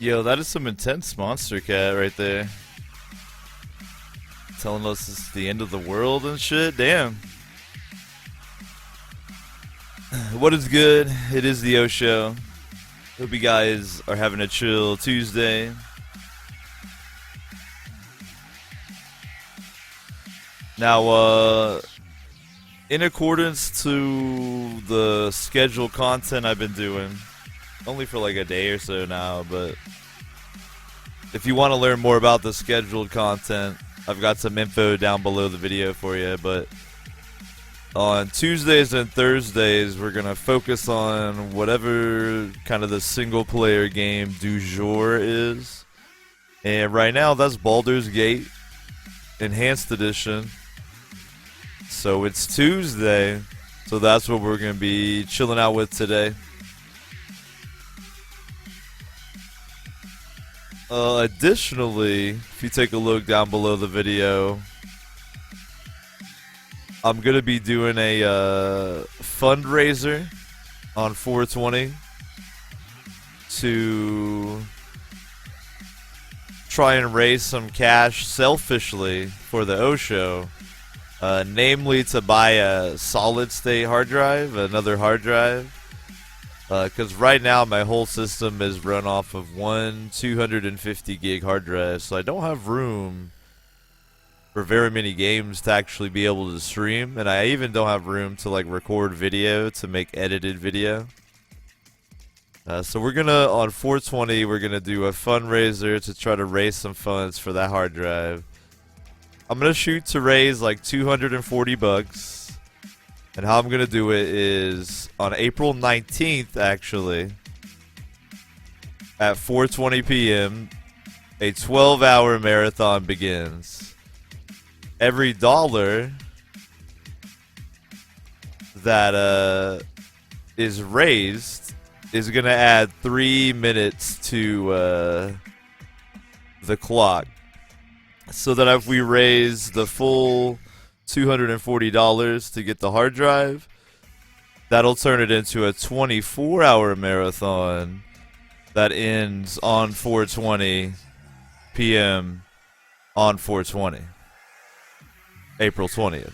Yo, that is some intense monster cat right there. Telling us it's the end of the world and shit. Damn. What is good? It is the O Show. Hope you guys are having a chill Tuesday. Now, in accordance to the scheduled content I've been doing, only for like a day or so now, but if you want to learn more about the scheduled content, I've got some info down below the video for you. But on Tuesdays and Thursdays, we're going to focus on whatever kind of the single player game du jour is. And right now, that's Baldur's Gate Enhanced Edition. So it's Tuesday, so that's what we're going to be chilling out with today. Additionally, if you take a look down below the video, I'm going to be doing a fundraiser on 420 to try and raise some cash selfishly for the O Show. Namely to buy a solid-state hard drive, another hard drive. Because right now my whole system is run off of one 250 gig hard drive, so I don't have room for very many games to actually be able to stream, and I even don't have room to like record video to make edited video. So we're gonna, on 420, we're gonna do a fundraiser to try to raise some funds for that hard drive. I'm gonna shoot to raise like 240 bucks. And how I'm going to do it is on April 19th, actually, at 4:20 p.m., a 12-hour marathon begins. Every dollar that is raised is going to add 3 minutes to the clock. So that if we raise the full $240 to get the hard drive, that'll turn it into a 24-hour marathon that ends on 4:20 p.m. on 4:20, April 20th.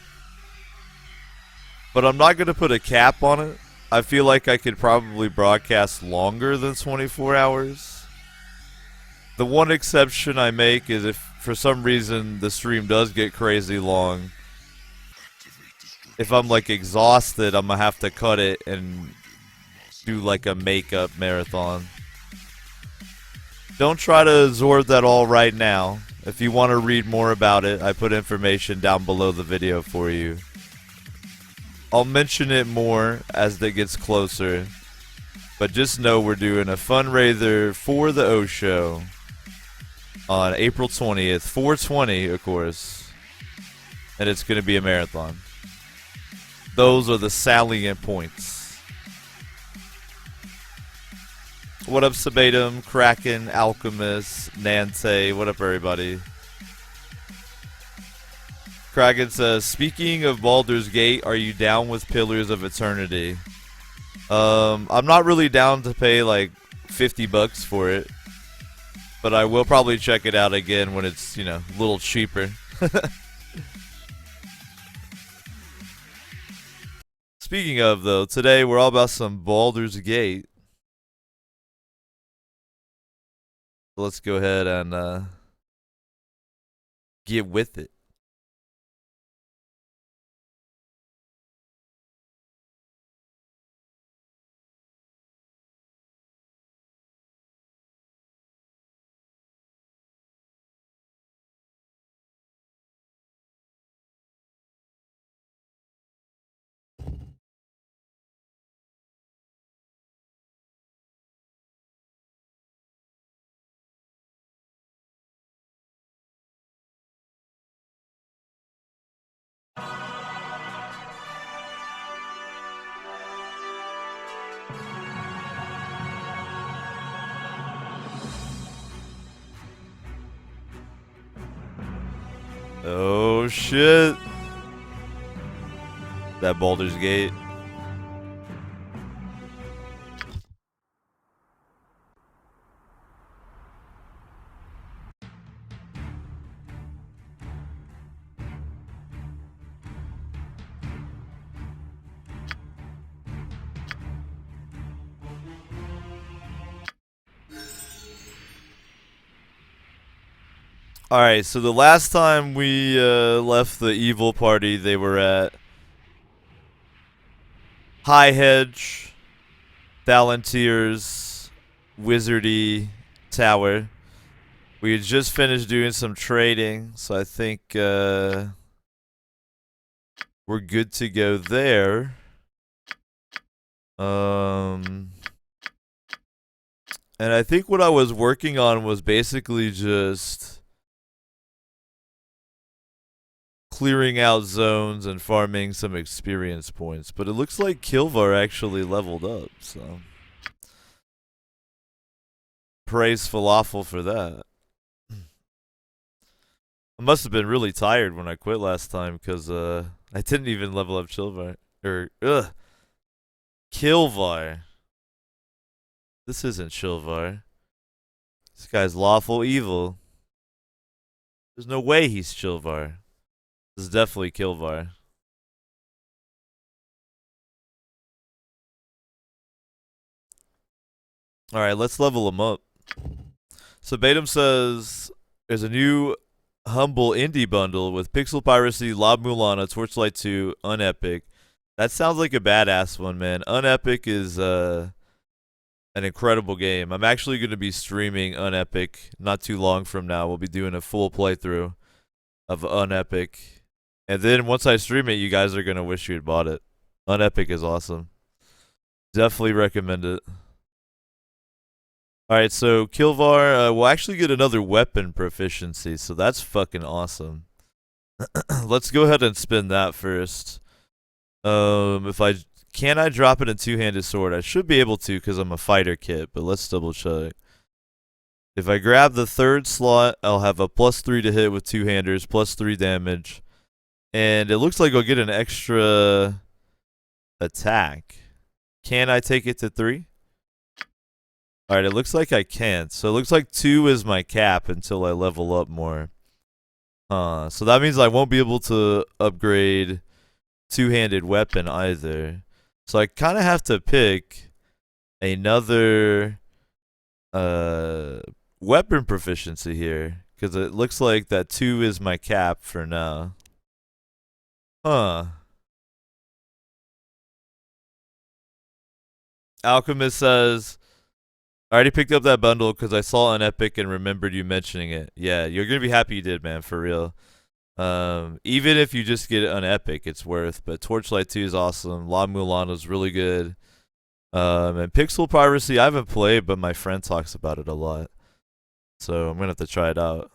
But I'm not going to put a cap on it. I feel like I could probably broadcast longer than 24 hours. The one exception I make is if for some reason the stream does get crazy long. If I'm like exhausted, I'm gonna have to cut it and do like a makeup marathon. Don't try to absorb that all right now. If you want to read more about it, I put information down below the video for you. I'll mention it more as it gets closer. But just know we're doing a fundraiser for the O Show on April 20th, 420 of course. And it's gonna be a marathon. Those are the salient points. What up, Sabatum, Kraken, Alchemist, Nante? What up, everybody? Kraken says, speaking of Baldur's Gate, are you down with Pillars of Eternity? I'm not really down to pay like 50 bucks for it, but I will probably check it out again when it's, you know, a little cheaper. Speaking of, though, today we're all about some Baldur's Gate. So let's go ahead and get with it. Oh shit. That Baldur's Gate. Alright, so the last time we left the evil party, they were at High Hedge, Palantir's Wizardy Tower. We had just finished doing some trading, so I think we're good to go there. And I think what I was working on was basically just clearing out zones and farming some experience points. But it looks like Kilvar actually leveled up, so praise Falafel for that. I must have been really tired when I quit last time because I didn't even level up Kilvar. Kilvar. This isn't Shilvar. This guy's lawful evil. There's no way he's Shilvar. This is definitely Kilvar. Alright, let's level him up. So Batum says there's a new humble indie bundle with Pixel Piracy, Lob Mulana, Torchlight 2, Unepic. That sounds like a badass one, man. Unepic is an incredible game. I'm actually going to be streaming Unepic not too long from now. We'll be doing a full playthrough of Unepic. And then once I stream it, you guys are going to wish you had bought it. Unepic is awesome. Definitely recommend it. Alright, so Kilvar will actually get another weapon proficiency, so that's fucking awesome. Let's go ahead and spin that first. If I Can I drop it in two-handed sword? I should be able to because I'm a fighter kit, but let's double check. If I grab the third slot, I'll have a +3 to hit with two-handers, +3 damage. And it looks like I'll get an extra attack. Can I take it to 3? Alright, it looks like I can't. So it looks like 2 is my cap until I level up more. So that means I won't be able to upgrade two-handed weapon either. So I kind of have to pick another weapon proficiency here. Because it looks like that 2 is my cap for now. Alchemist says, I already picked up that bundle because I saw it on Epic and remembered you mentioning it. Yeah, you're going to be happy you did, man, for real. Even if you just get it on Epic, it's worth. But Torchlight 2 is awesome. La Mulan is really good. And Pixel Piracy, I haven't played, but my friend talks about it a lot. So I'm going to have to try it out.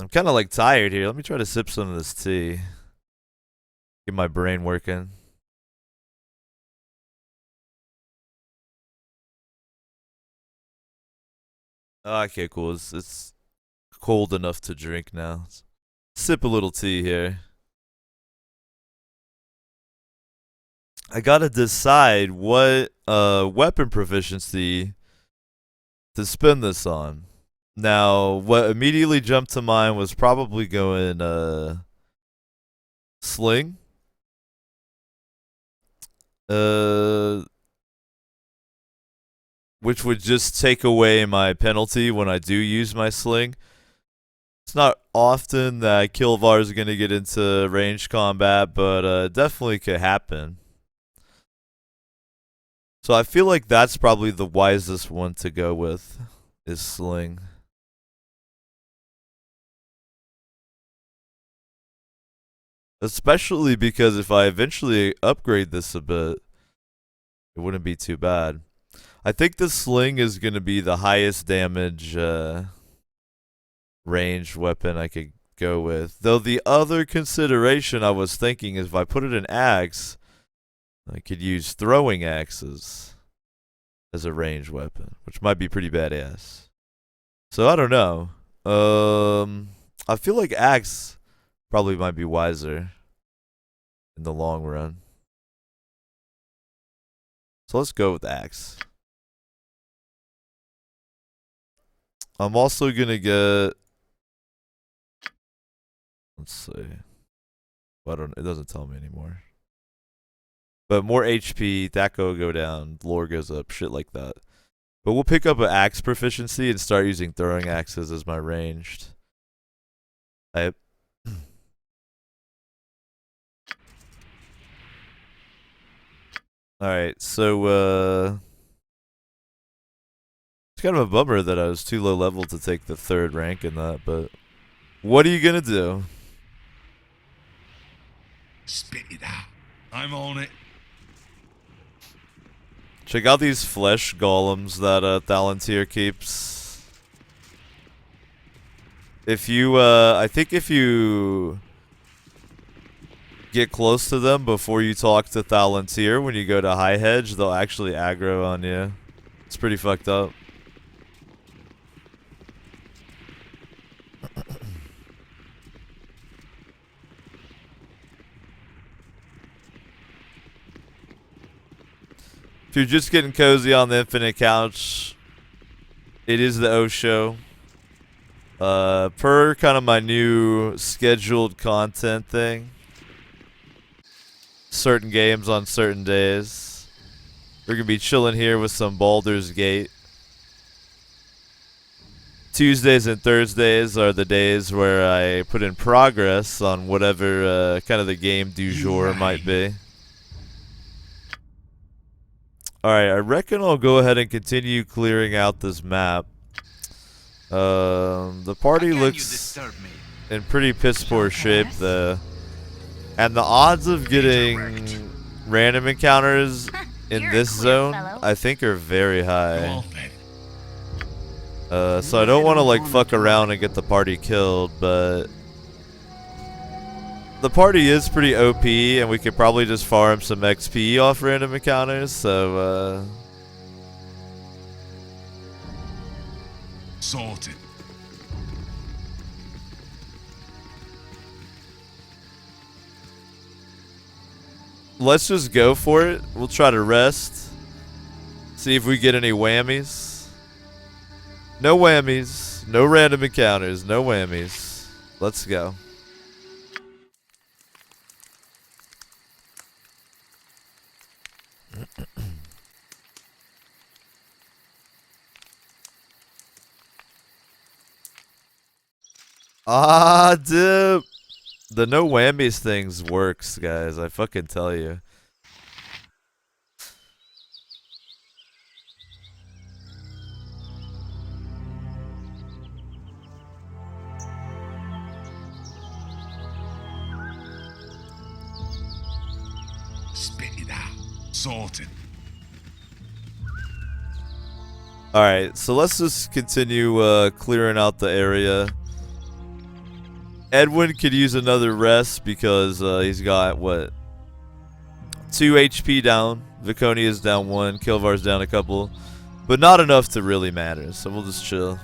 I'm kind of like tired here. Let me try to sip some of this tea. Get my brain working. Okay, cool. It's cold enough to drink now. Sip a little tea here. I gotta decide what weapon proficiency to spend this on. Now, what immediately jumped to mind was probably going sling. Which would just take away my penalty when I do use my sling. It's not often that Kilvar is going to get into ranged combat, but definitely could happen. So I feel like that's probably the wisest one to go with, is sling. Especially because if I eventually upgrade this a bit, it wouldn't be too bad. I think the sling is going to be the highest damage ranged weapon I could go with. Though the other consideration I was thinking is if I put it in axe, I could use throwing axes as a ranged weapon, which might be pretty badass. So I don't know. I feel like axe probably might be wiser in the long run. So let's go with axe. I'm also gonna get. Let's see. I don't. It doesn't tell me anymore. But more HP, that go down, lore goes up, shit like that. But we'll pick up an axe proficiency and start using throwing axes as my ranged. Alright, so it's kind of a bummer that I was too low level to take the 3rd rank in that, but what are you gonna do? Spit it out. I'm on it. Check out these flesh golems that Thalantir keeps. If you, I think if you get close to them before you talk to Thalantir when you go to High Hedge, they'll actually aggro on you. It's pretty fucked up. If you're just getting cozy on the Infinite Couch, it is the O Show. Per kind of my new scheduled content thing. Certain games on certain days. We're going to be chilling here with some Baldur's Gate. Tuesdays and Thursdays are the days where I put in progress on whatever kind of the game du jour might be. Alright, I reckon I'll go ahead and continue clearing out this map. The party looks in pretty piss poor shape though. And the odds of getting random encounters in this zone, I think, are very high. So I don't want to like fuck around and get the party killed, but the party is pretty OP, and we could probably just farm some XP off random encounters, so, Sorted. let's just go for it. We'll try to rest. See if we get any whammies. No whammies. No random encounters. No whammies. Let's go. Ah, dude. The no whammies things works, guys. I fucking tell you. Spit it out. Sorted. Alright, so let's just continue clearing out the area. Edwin could use another rest because he's got, what, 2 HP down. Viconia's down 1. Kilvar's down a couple. But not enough to really matter, so we'll just chill.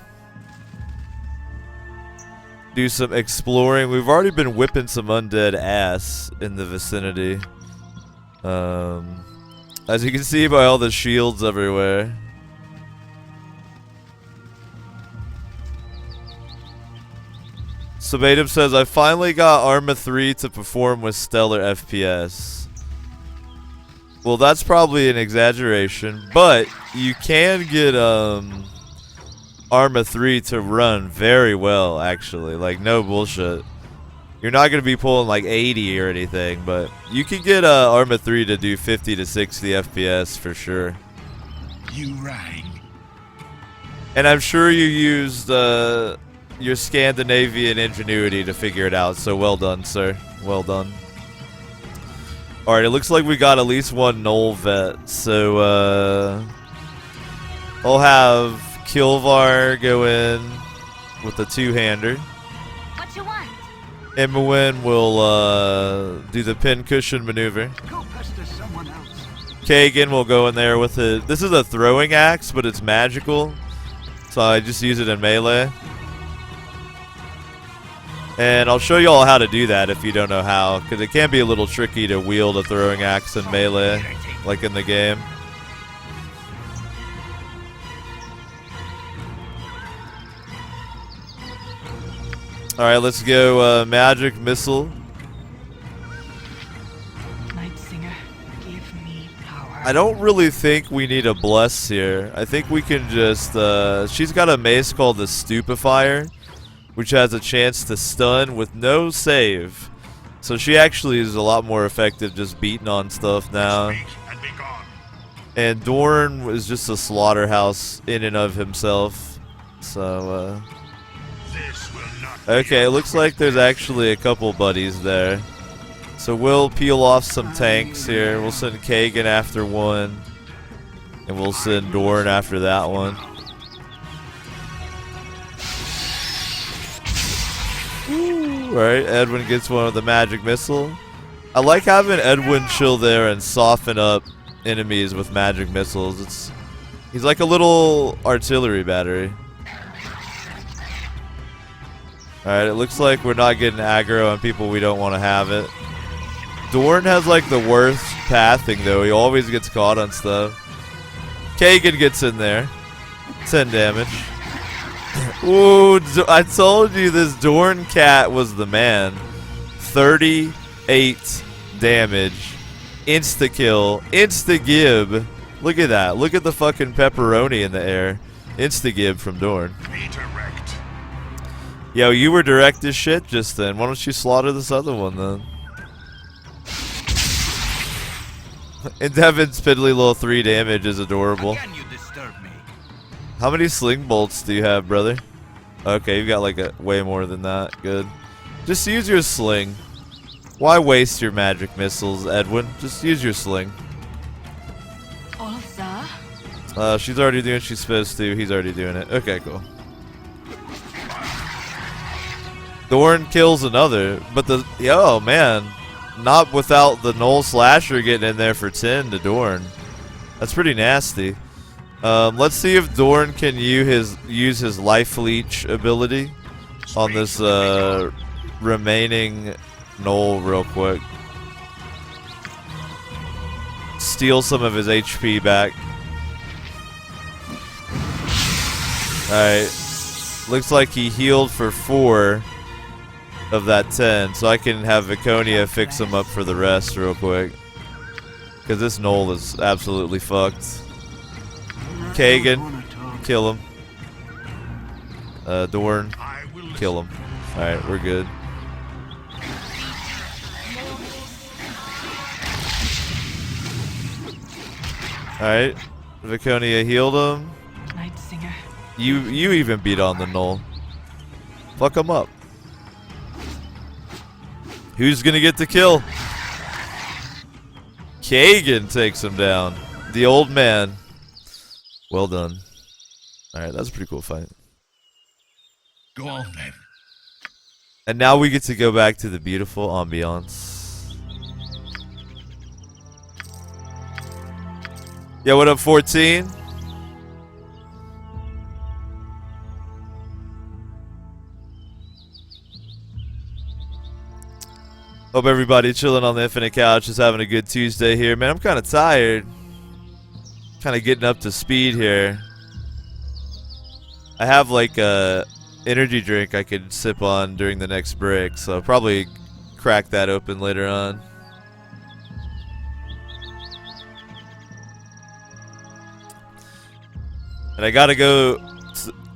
Do some exploring. We've already been whipping some undead ass in the vicinity. As you can see by all the shields everywhere. Sabatum says, I finally got Arma 3 to perform with stellar FPS. Well, that's probably an exaggeration, but you can get Arma 3 to run very well, actually. Like, no bullshit. You're not going to be pulling like 80 or anything, but you can get Arma 3 to do 50 to 60 FPS for sure. You rang. And I'm sure you used your Scandinavian ingenuity to figure it out, so well done, sir. Well done. Alright, it looks like we got at least one Knoll vet, so I'll have Kilvar go in with a two-hander. What you want? Imawin will do the pin cushion maneuver. Go pester someone else. Kagan will go in there with it. This is a throwing axe, but it's magical, so I just use it in melee. And I'll show you all how to do that if you don't know how, because it can be a little tricky to wield a throwing axe in melee, like in the game. Alright, let's go magic missile. Night Singer, give me power. I don't really think we need a bless here. I think we can just, she's got a mace called the Stupefier, which has a chance to stun with no save. So she actually is a lot more effective just beating on stuff now. And Dorn is just a slaughterhouse in and of himself. So, okay, it looks like there's actually a couple buddies there. So we'll peel off some tanks here. We'll send Kagan after one. And we'll send Dorn after that one. Alright, Edwin gets one with the magic missile. I like having Edwin chill there and soften up enemies with magic missiles. He's like a little artillery battery. Alright, it looks like we're not getting aggro on people we don't want to have it. Dorn has like the worst pathing though. He always gets caught on stuff. Kagan gets in there. 10 damage. Ooh, I told you this Dorn cat was the man. 38 damage. Insta-kill. Insta-gib. Look at that. Look at the fucking pepperoni in the air. Insta-gib from Dorn. Redirect. Yo, you were direct as shit just then. Why don't you slaughter this other one then? And Devin's piddly little 3 damage is adorable. Again, you disturb me. How many sling bolts do you have, brother? Okay, you've got like way more than that. Good. Just use your sling. Why waste your magic missiles, Edwin? Just use your sling. She's already doing what she's supposed to. He's already doing it. Okay, cool. Dorn kills another, but oh man, not without the Knoll Slasher getting in there for 10 to Dorn. That's pretty nasty. Let's see if Dorn can use his Life Leech ability on this remaining Knoll real quick. Steal some of his HP back. Alright. Looks like he healed for 4 of that 10, so I can have Viconia fix him up for the rest real quick. Because this Knoll is absolutely fucked. Kagan, kill him. Dorn, kill him. Alright, we're good. Alright, Viconia healed him. You even beat on the Knoll. Fuck him up. Who's gonna get the kill? Kagan takes him down. The old man. Well done. Alright, that's a pretty cool fight. Go on then. And now we get to go back to the beautiful ambiance. Yo, what up, 14? Hope everybody chilling on the Infinite Couch is having a good Tuesday here. Man, I'm kind of tired. Kind of getting up to speed here. I have like a energy drink I could sip on during the next break, so I'll probably crack that open later on. And I gotta go,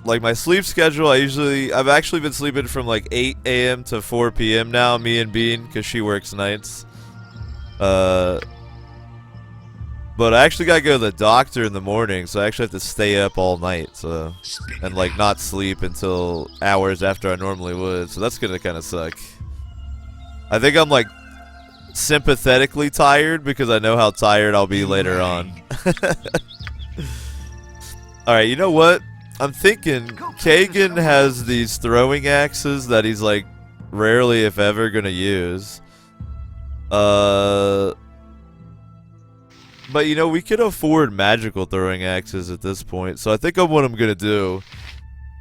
like my sleep schedule, I've actually been sleeping from like 8 a.m. to 4 p.m. now, me and Bean, because she works nights. But I actually gotta go to the doctor in the morning, so I actually have to stay up all night, so, and like not sleep until hours after I normally would, so that's gonna kind of suck. I think I'm like sympathetically tired because I know how tired I'll be later on. Alright, you know what? I'm thinking Kagan has these throwing axes that he's like rarely if ever gonna use. But you know, we can afford magical throwing axes at this point. So I think what I'm gonna do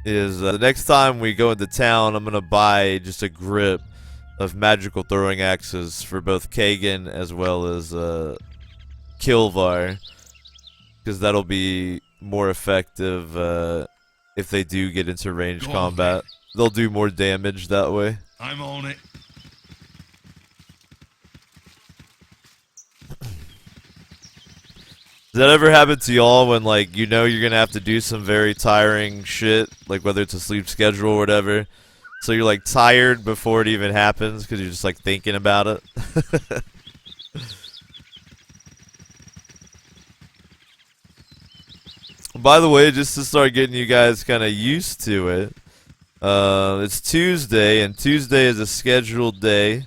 is the next time we go into town, I'm gonna buy just a grip of magical throwing axes for both Kagan as well as Kilvar, because that'll be more effective if they do get into ranged combat. They'll do more damage that way. I'm on it. Does that ever happen to y'all when, like, you know you're gonna have to do some very tiring shit, like whether it's a sleep schedule or whatever, so you're like tired before it even happens because you're just like thinking about it? By the way, just to start getting you guys kind of used to it, it's Tuesday, and Tuesday is a scheduled day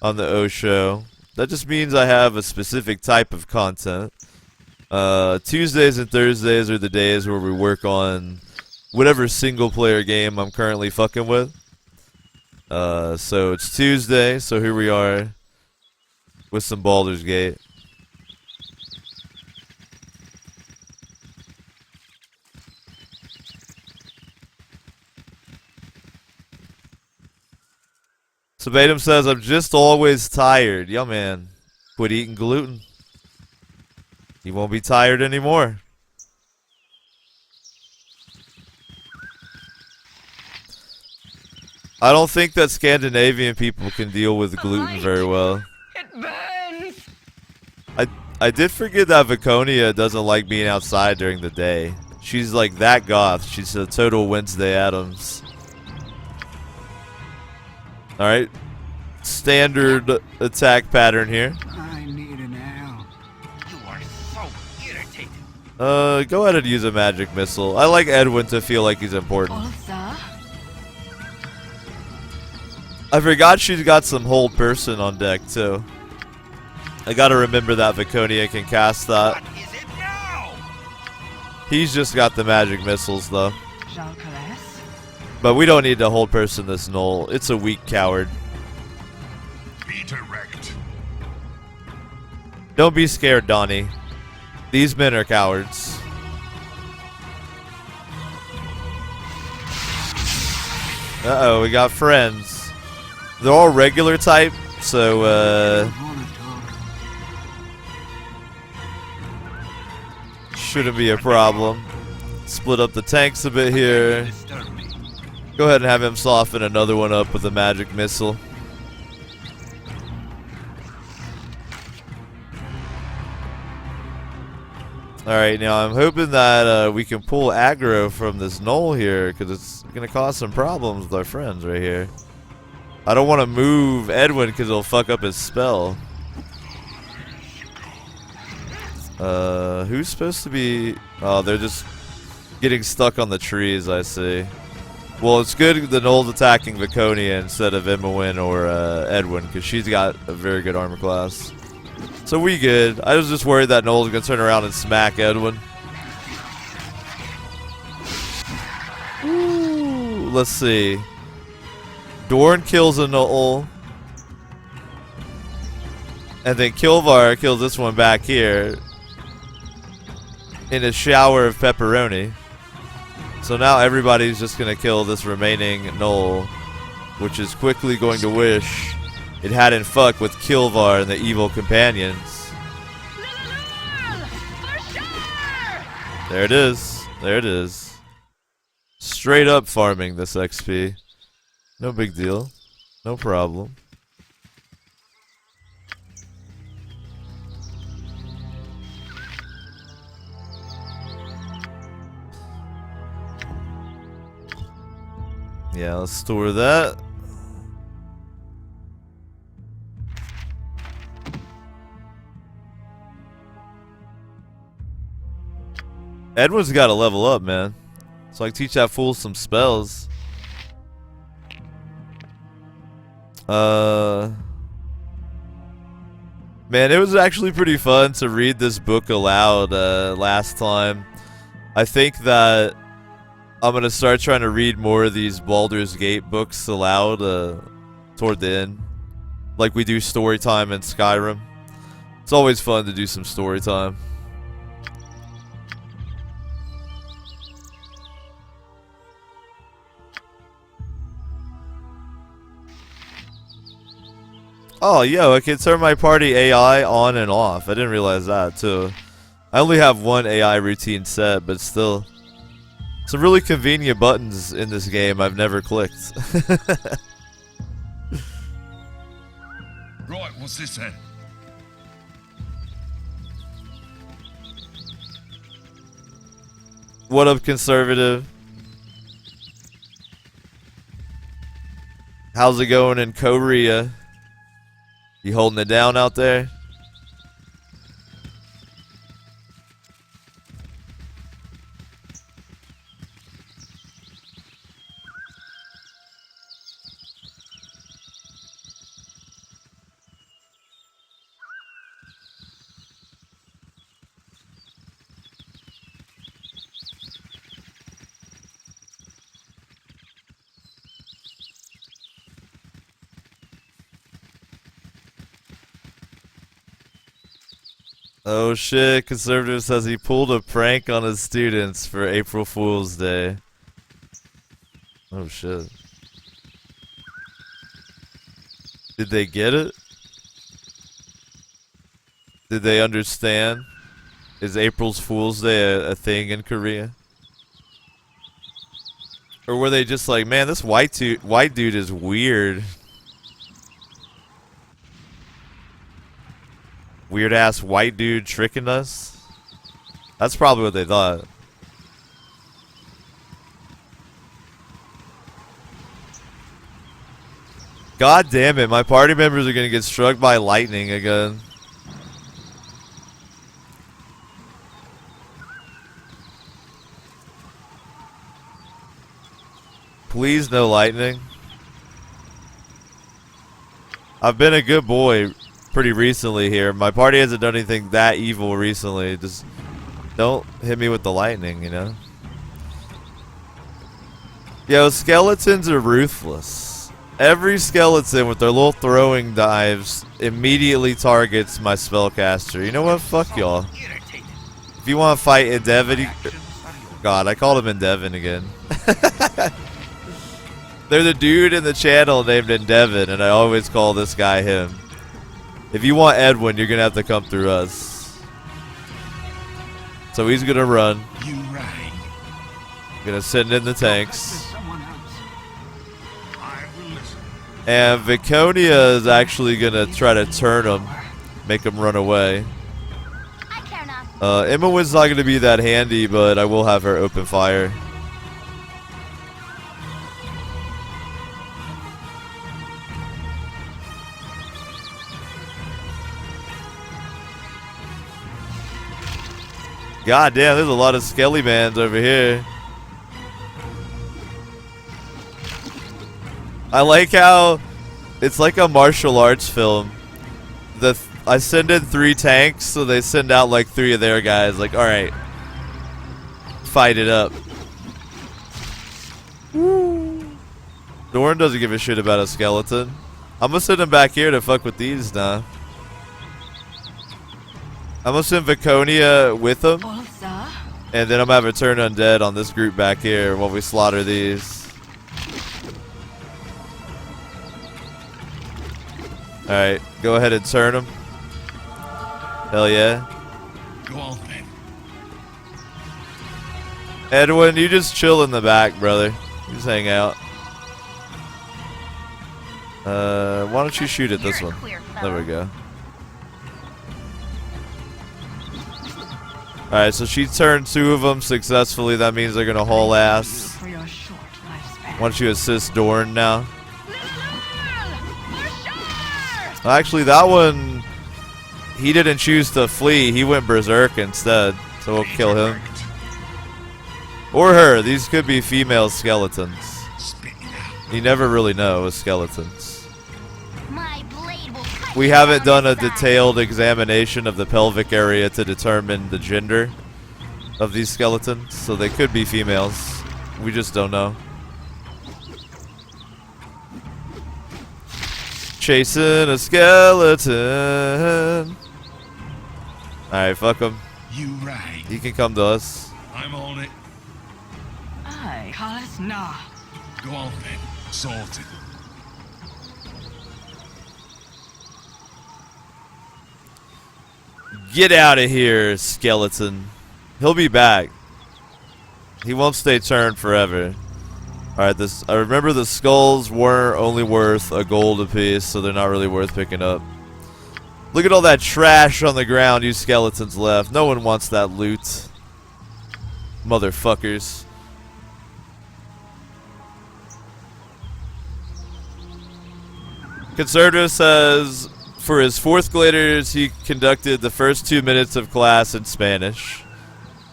on the O Show. That just means I have a specific type of content. Tuesdays and Thursdays are the days where we work on whatever single player game I'm currently fucking with. So it's Tuesday, so here we are with some Baldur's Gate. Sabatum says, I'm just always tired. Yeah, man. Quit eating gluten. You won't be tired anymore. I don't think that Scandinavian people can deal with gluten very well. It burns. I did forget that Viconia doesn't like being outside during the day. She's like that goth. She's a total Wednesday Addams. Alright. Standard attack pattern here. I need an owl. You are so irritating. Go ahead and use a magic missile. I like Edwin to feel like he's important. Olsa? I forgot she's got some hold person on deck too. I gotta remember that Viconia can cast that. What is it now? He's just got the magic missiles though. Jean Calais? But we don't need to hold person this Knoll. It's a weak coward. Be direct. Don't be scared, Donnie. These men are cowards. Uh-oh, we got friends. They're all regular type, so, shouldn't be a problem. Split up the tanks a bit here. Disturb me. Go ahead and have him soften another one up with a magic missile. Alright, now I'm hoping that we can pull aggro from this Knoll here, because it's going to cause some problems with our friends right here. I don't want to move Edwin because it'll fuck up his spell. Who's supposed to be... Oh, they're just getting stuck on the trees, I see. Well, it's good the Knoll's attacking Viconia instead of Imowen or Edwin, because she's got a very good armor class. So we good. I was just worried that Knoll's going to turn around and smack Edwin. Ooh, let's see. Dorn kills a Knoll. And then Kilvar kills this one back here. In a shower of pepperoni. So now everybody's just going to kill this remaining Knoll. Which is quickly going to wish it hadn't fucked with Kilvar and the evil companions. There it is. There it is. Straight up farming this XP. No big deal. No problem. Yeah, let's store that. Edwin's got to level up, man. So I can teach that fool some spells. Man, it was actually pretty fun to read this book aloud last time. I think that I'm going to start trying to read more of these Baldur's Gate books aloud toward the end. Like we do story time in Skyrim. It's always fun to do some story time. Oh, yo, I can turn my party AI on and off. I didn't realize that, too. I only have one AI routine set, but still. Some really convenient buttons in this game I've never clicked. Right, what's this then? What up, conservative? How's it going in Korea? You holding it down out there? Oh shit, conservative says he pulled a prank on his students for April Fool's Day. Oh shit. Did they get it? Did they understand? Is April's Fool's Day a thing in Korea? Or were they just like, man, this white dude is weird. Weird ass white dude tricking us? That's probably what they thought. God damn it, my party members are gonna get struck by lightning again. Please no lightning. I've been a good boy pretty recently here. My party hasn't done anything that evil recently. Just don't hit me with the lightning, you know? Yo, skeletons are ruthless. Every skeleton with their little throwing knives immediately targets my spellcaster. You know what? Fuck y'all. If you want to fight Endeavon, God, I called him Endeavon again. They're the dude in the channel named Endeavon, and I always call this guy him. If you want Edwin, you're gonna have to come through us. So he's gonna run. You rang. Gonna send in the tanks. I will listen. And Viconia is actually gonna try to turn him, make him run away. Imowen's not gonna be that handy, but I will have her open fire. God damn, there's a lot of skelly mans over here. I like how it's like a martial arts film. I send in 3 tanks, so they send out like 3 of their guys. Like, all right, fight it up. Dorn doesn't give a shit about a skeleton. I'm gonna send him back here to fuck with these now. I'm gonna send Viconia with him, and then I'm gonna have her turn undead on this group back here while we slaughter these. Alright, go ahead and turn them. Hell yeah. Go on then. Edwin, you just chill in the back, brother. You just hang out. Why don't you shoot at this one? There we go. Alright, so she turned 2 of them successfully. That means they're gonna haul ass. Why don't you assist Dorn now? Actually, that one, he didn't choose to flee. He went berserk instead. So we'll kill him. Or her. These could be female skeletons. You never really know with skeletons. We haven't done a detailed examination of the pelvic area to determine the gender of these skeletons, so they could be females. We just don't know. Chasing a skeleton. Alright, fuck him. You rang. He can come to us. I'm on it. Aye, Hollis, nah. Go on then. Sorted. Get out of here, skeleton. He'll be back. He won't stay turned forever. Alright, I remember the skulls were only worth a gold apiece, so they're not really worth picking up. Look at all that trash on the ground you skeletons left. No one wants that loot. Motherfuckers. Conservative says for his fourth graders, he conducted the first 2 minutes of class in Spanish.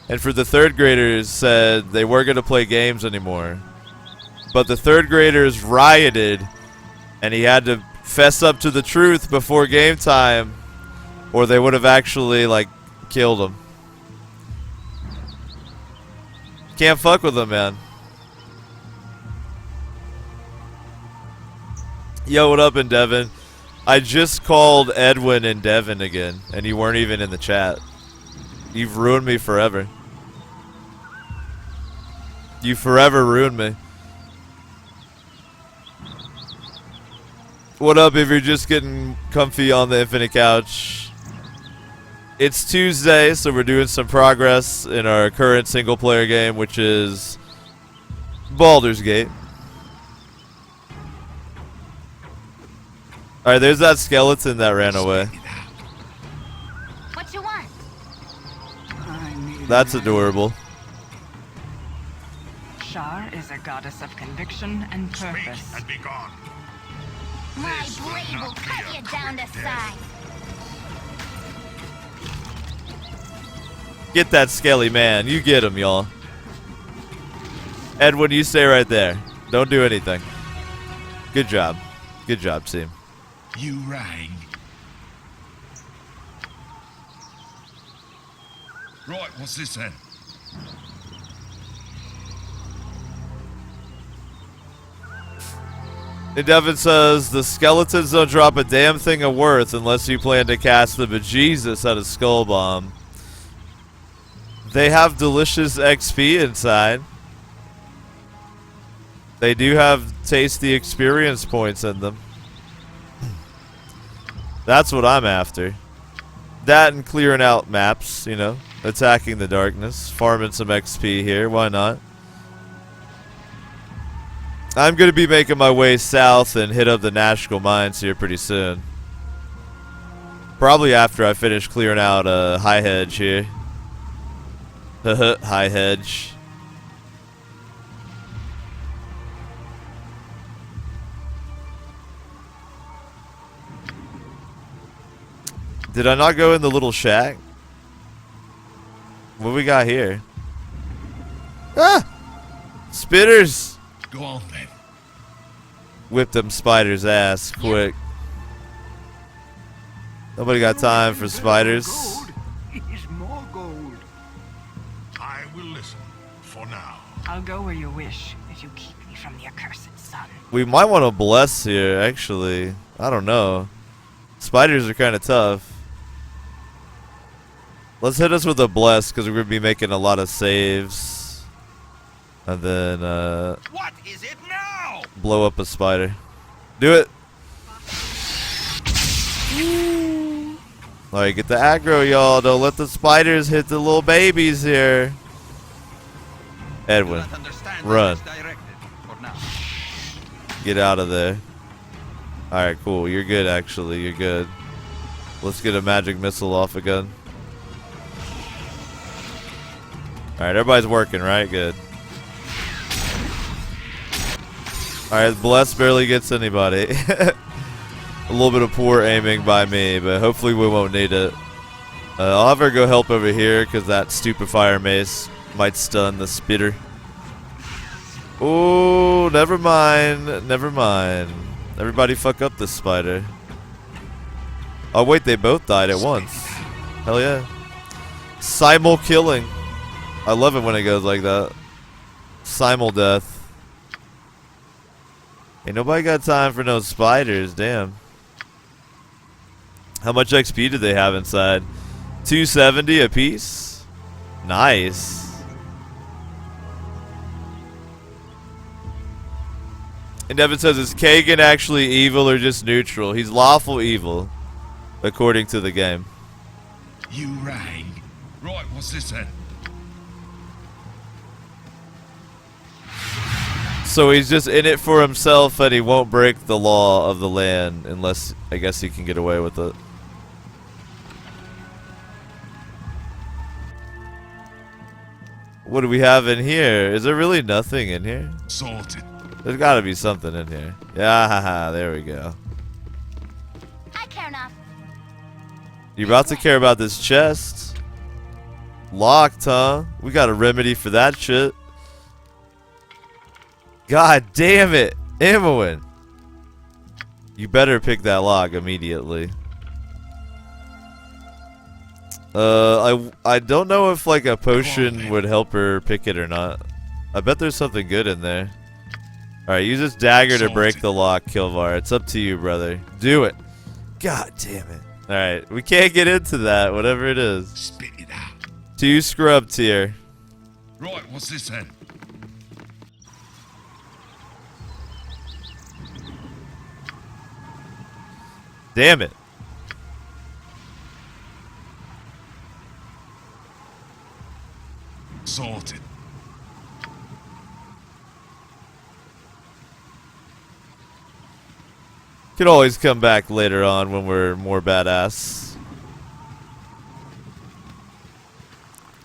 And for the third graders, said they weren't going to play games anymore. But the third graders rioted, and he had to fess up to the truth before game time, or they would have actually, like, killed him. Can't fuck with him, man. Yo, what up in Devon? I just called Edwin and Devon again, and you weren't even in the chat. You've ruined me forever. You forever ruined me. What up if you're just getting comfy on the infinite couch? It's Tuesday, so we're doing some progress in our current single player game, which is Baldur's Gate. Alright, there's that skeleton that ran away. What you want? That's adorable. Shar is a goddess of conviction and purpose. Speak and be gone. My blade will cut you down to size. Get that skelly man. You get him, y'all. Edwin, you stay right there. Don't do anything. Good job. Good job, team. You rang. Right, what's this then? And Devin says, the skeletons don't drop a damn thing of worth unless you plan to cast the bejesus out of Skull Bomb. They have delicious XP inside. They do have tasty experience points in them. That's what I'm after. That and clearing out maps, you know. Attacking the darkness. Farming some XP here. Why not? I'm going to be making my way south and hit up the Nashville mines here pretty soon. Probably after I finish clearing out High Hedge here. High Hedge. Did I not go in the little shack? What we got here? Ah! Spitters! Go on then. Whip them spiders' ass quick. Nobody got time for spiders. Gold is more gold. I will listen for now. I'll go where you wish if you keep me from the accursed sun. We might want to bless here, actually. I don't know. Spiders are kind of tough. Let's hit us with a bless, because we're going to be making a lot of saves. And then, What is it now? blow up a spider. Do it! Alright, get the aggro, y'all. Don't let the spiders hit the little babies here. Edwin, run. Get out of there. Alright, cool. You're good, actually. You're good. Let's get a magic missile off again. Alright, everybody's working, right? Good. Alright, Bless barely gets anybody. A little bit of poor aiming by me, but hopefully we won't need it. I'll have her go help over here, because that stupefier mace might stun the spitter. Oh, never mind. Never mind. Everybody fuck up this spider. Oh, wait, they both died at once. Hell yeah. Simul killing. I love it when it goes like that. Simul death. Ain't nobody got time for no spiders, damn. How much XP did they have inside? 270 apiece? Nice. And Devin says, is Kagan actually evil or just neutral? He's lawful evil, according to the game. You rang. Right, what's this then? So he's just in it for himself and he won't break the law of the land unless, I guess, he can get away with it. What do we have in here? Is there really nothing in here? Sorted. There's got to be something in here. Yeah, haha, there we go. I care not. You about to care about this chest? Locked, huh? We got a remedy for that shit. God damn it, Imoen. You better pick that lock immediately. I don't know if like a potion would help her pick it or not. I bet there's something good in there. Alright, use this dagger to break the lock, Kilvar. It's up to you, brother. Do it. God damn it. Alright, we can't get into that, whatever it is. Spit it out. 2 scrub tier. Right, what's this then? Damn it. Sorted. Can always come back later on when we're more badass.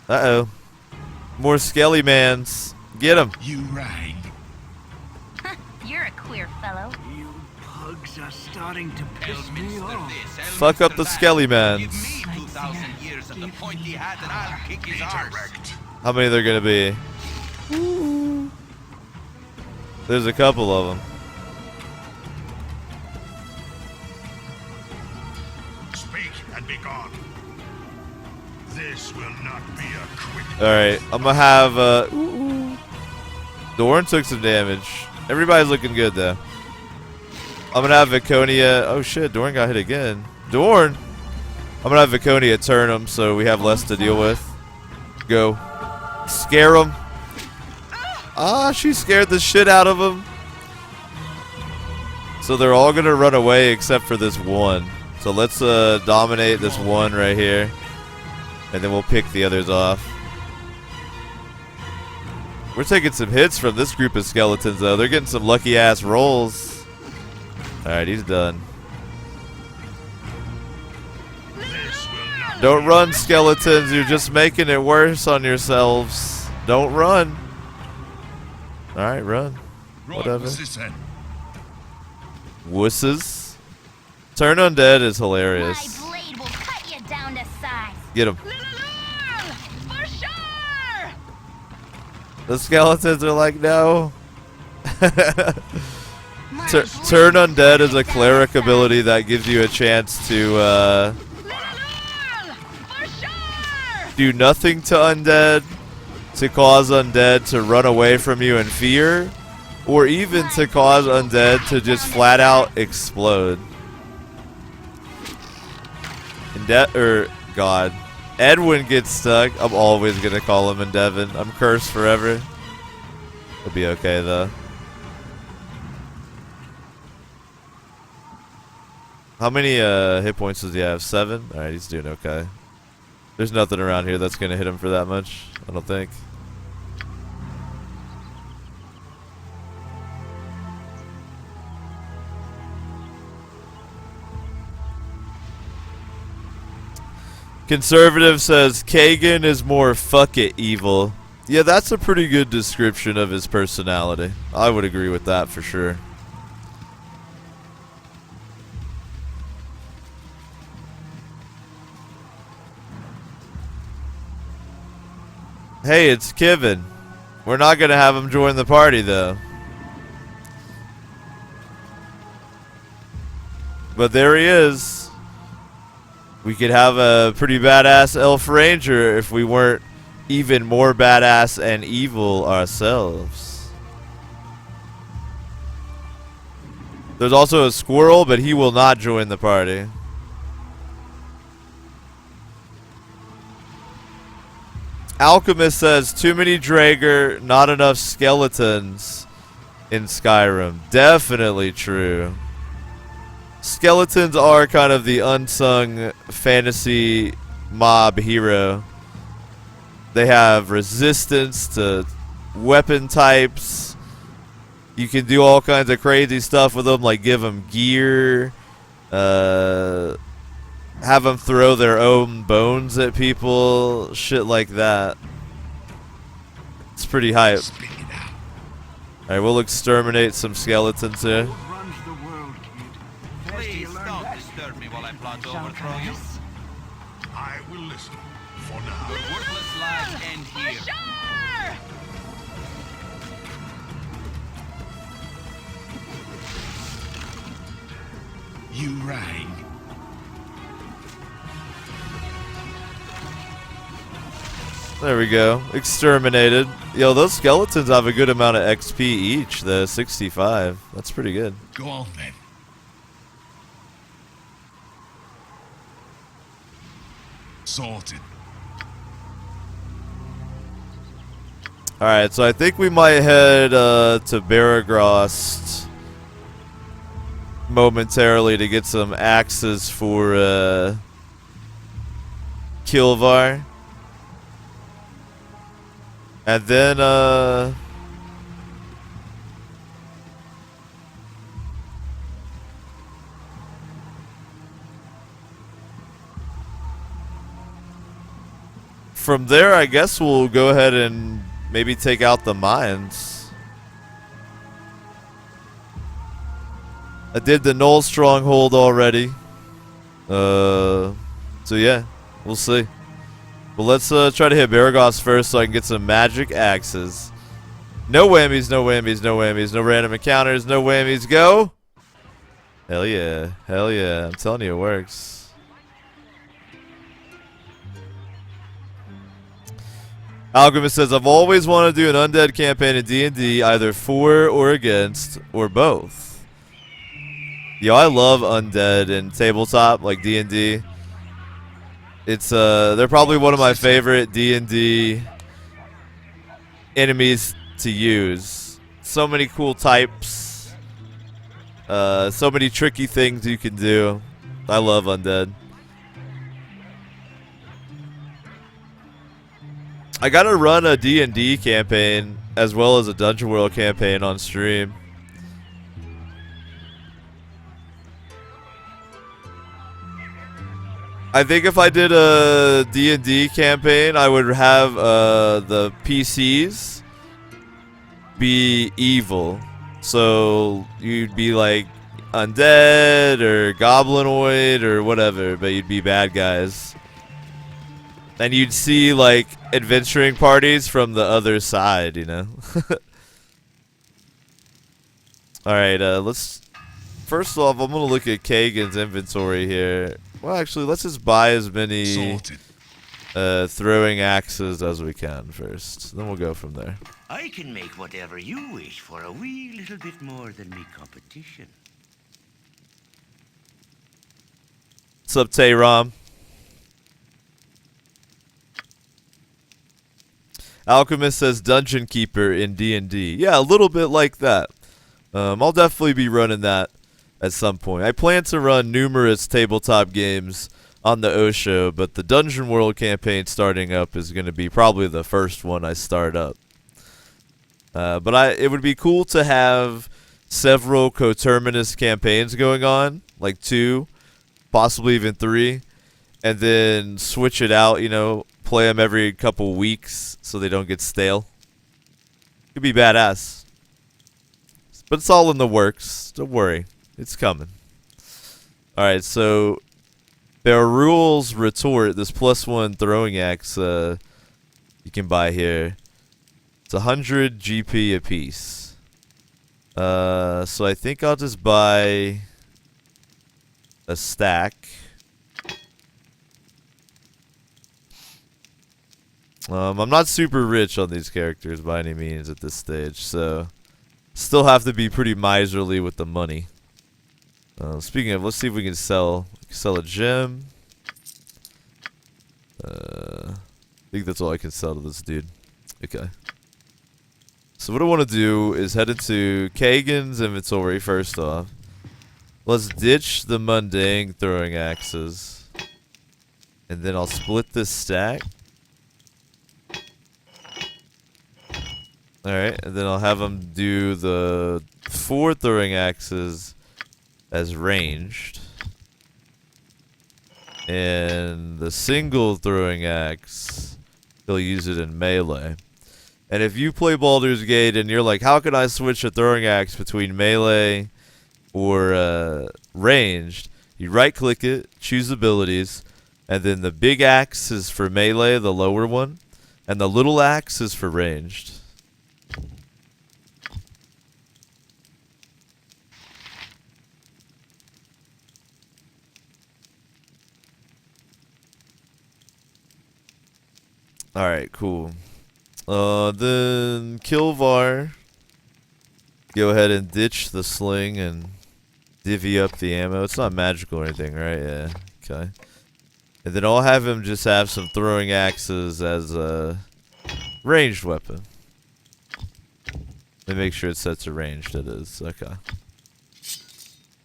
Uh-oh. More skelly mans. Get him. You rang. You're a queer fellow. You pugs are starting to piss me off. Fuck up the skelly mans. Give me 2,000 years of the pointy hat and I'll kick his arse. How many there gonna be? There's a couple of them. Speak and be gone. This will not be a quick. Alright, I'm gonna have, Dorn took some damage. Everybody's looking good, though. I'm gonna have Viconia. Oh shit, Dorn got hit again. Dorn! I'm gonna have Viconia turn him so we have less to deal with. Go. Scare him. Ah, she scared the shit out of him. So they're all gonna run away except for this one. So let's dominate this one right here. And then we'll pick the others off. We're taking some hits from this group of skeletons, though. They're getting some lucky ass rolls. Alright, he's done. Don't run, skeletons. You're just making it worse on yourselves. Don't run. Alright, run. Right, Whatever. what's this then? Wusses. Turn undead is hilarious. My blade will cut you down to size. Get him. For sure! The skeletons are like, no. My Turn blade undead will is a cut you cleric down to ability size. that gives you a chance to For sure! do nothing to undead, to cause undead to run away from you in fear, or even to cause undead to just flat out explode. God. Edwin gets stuck. I'm always gonna call him Endeavin. I'm cursed forever. It'll be okay though. How many hit points does he have? 7? Alright, he's doing okay. There's nothing around here that's gonna hit him for that much, I don't think. Conservative says Kagan is more fuck it evil. Yeah, that's a pretty good description of his personality. I would agree with that for sure. Hey, it's Kevin. We're not gonna have him join the party though. But there he is. We could have a pretty badass elf ranger if we weren't even more badass and evil ourselves. There's also a squirrel, but he will not join the party. Alchemist says, too many Draegr, not enough skeletons in Skyrim. Definitely true. Skeletons are kind of the unsung fantasy mob hero. They have resistance to weapon types. You can do all kinds of crazy stuff with them, like give them gear, have them throw their own bones at people, shit like that. It's pretty hype. Spit it out. Alright, we'll exterminate some skeletons here. What runs the world, kid? First Please you learn don't that. disturb me while I plot to Shall overthrow you. Curtis? I will listen. For now. Your worthless lives end For here. sure! You rang. There we go. Exterminated. Yo, those skeletons have a good amount of XP each, the 65. That's pretty good. Go on then. Sorted. Alright, so I think we might head to Baragrost momentarily to get some axes for Kilvar. And then from there I guess we'll go ahead and maybe take out the mines. I did the Knoll Stronghold already. So yeah, we'll see. But let's try to hit Baragost first so I can get some magic axes. No whammies, no whammies, no whammies, no random encounters, no whammies, go! Hell yeah, hell yeah, I'm telling you it works. Alchemist says, I've always wanted to do an undead campaign in D&D, either for or against, or both. Yo, I love undead in tabletop, like D&D. It's they're probably one of my favorite D&D enemies to use. So many cool types. So many tricky things you can do. I love undead. I gotta run a D&D campaign as well as a Dungeon World campaign on stream. I think if I did a D&D campaign, I would have the PCs be evil. So you'd be like undead or goblinoid or whatever, but you'd be bad guys. And you'd see like adventuring parties from the other side, you know? Alright, let's... First off, I'm gonna look at Kagan's inventory here. Well, actually, let's just buy as many Sorted. throwing axes as we can first. Then we'll go from there. I can make whatever you wish for a wee little bit more than me competition. What's up, Tay-Rom? Alchemist says Dungeon Keeper in D&D. Yeah, a little bit like that. I'll definitely be running that at some point. I plan to run numerous tabletop games on the Osho, but the Dungeon World campaign starting up is going to be probably the first one I start up. But it would be cool to have several coterminous campaigns going on, like 2, possibly even 3, and then switch it out, you know, play them every couple weeks so they don't get stale. Could be badass. But it's all in the works. Don't worry. It's coming. Alright, so Barul's Retort, this +1 throwing axe you can buy here. It's 100 GP a piece. So I think I'll just buy a stack. I'm not super rich on these characters by any means at this stage, so still have to be pretty miserly with the money. Speaking of, let's see if we can sell a gem. I think that's all I can sell to this dude. Okay. So what I want to do is head into Kagan's inventory first off. Let's ditch the mundane throwing axes. And then I'll split this stack. Alright, and then I'll have him do the 4 throwing axes as ranged. And the single throwing axe, he'll use it in melee. And if you play Baldur's Gate and you're like, how can I switch a throwing axe between melee or ranged? You right-click it, choose abilities, and then the big axe is for melee, the lower one, and the little axe is for ranged. Alright, cool. Then Kilvar. Go ahead and ditch the sling and divvy up the ammo. It's not magical or anything, right? Yeah. Okay. And then I'll have him just have some throwing axes as a ranged weapon. Let me make sure it sets a ranged. It is. Okay.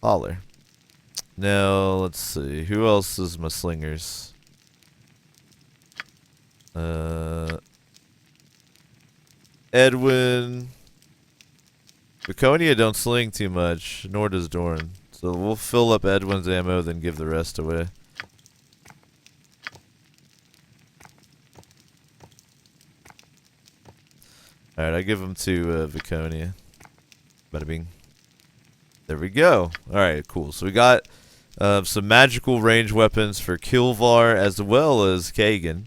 Holler. Now, let's see. Who else is my slingers? Edwin. Baconia don't sling too much, nor does Dorn. So we'll fill up Edwin's ammo, then give the rest away. Alright, I give them to Baconia. Bada bing. There we go. Alright, cool. So we got some magical range weapons for Kilvar as well as Kagan.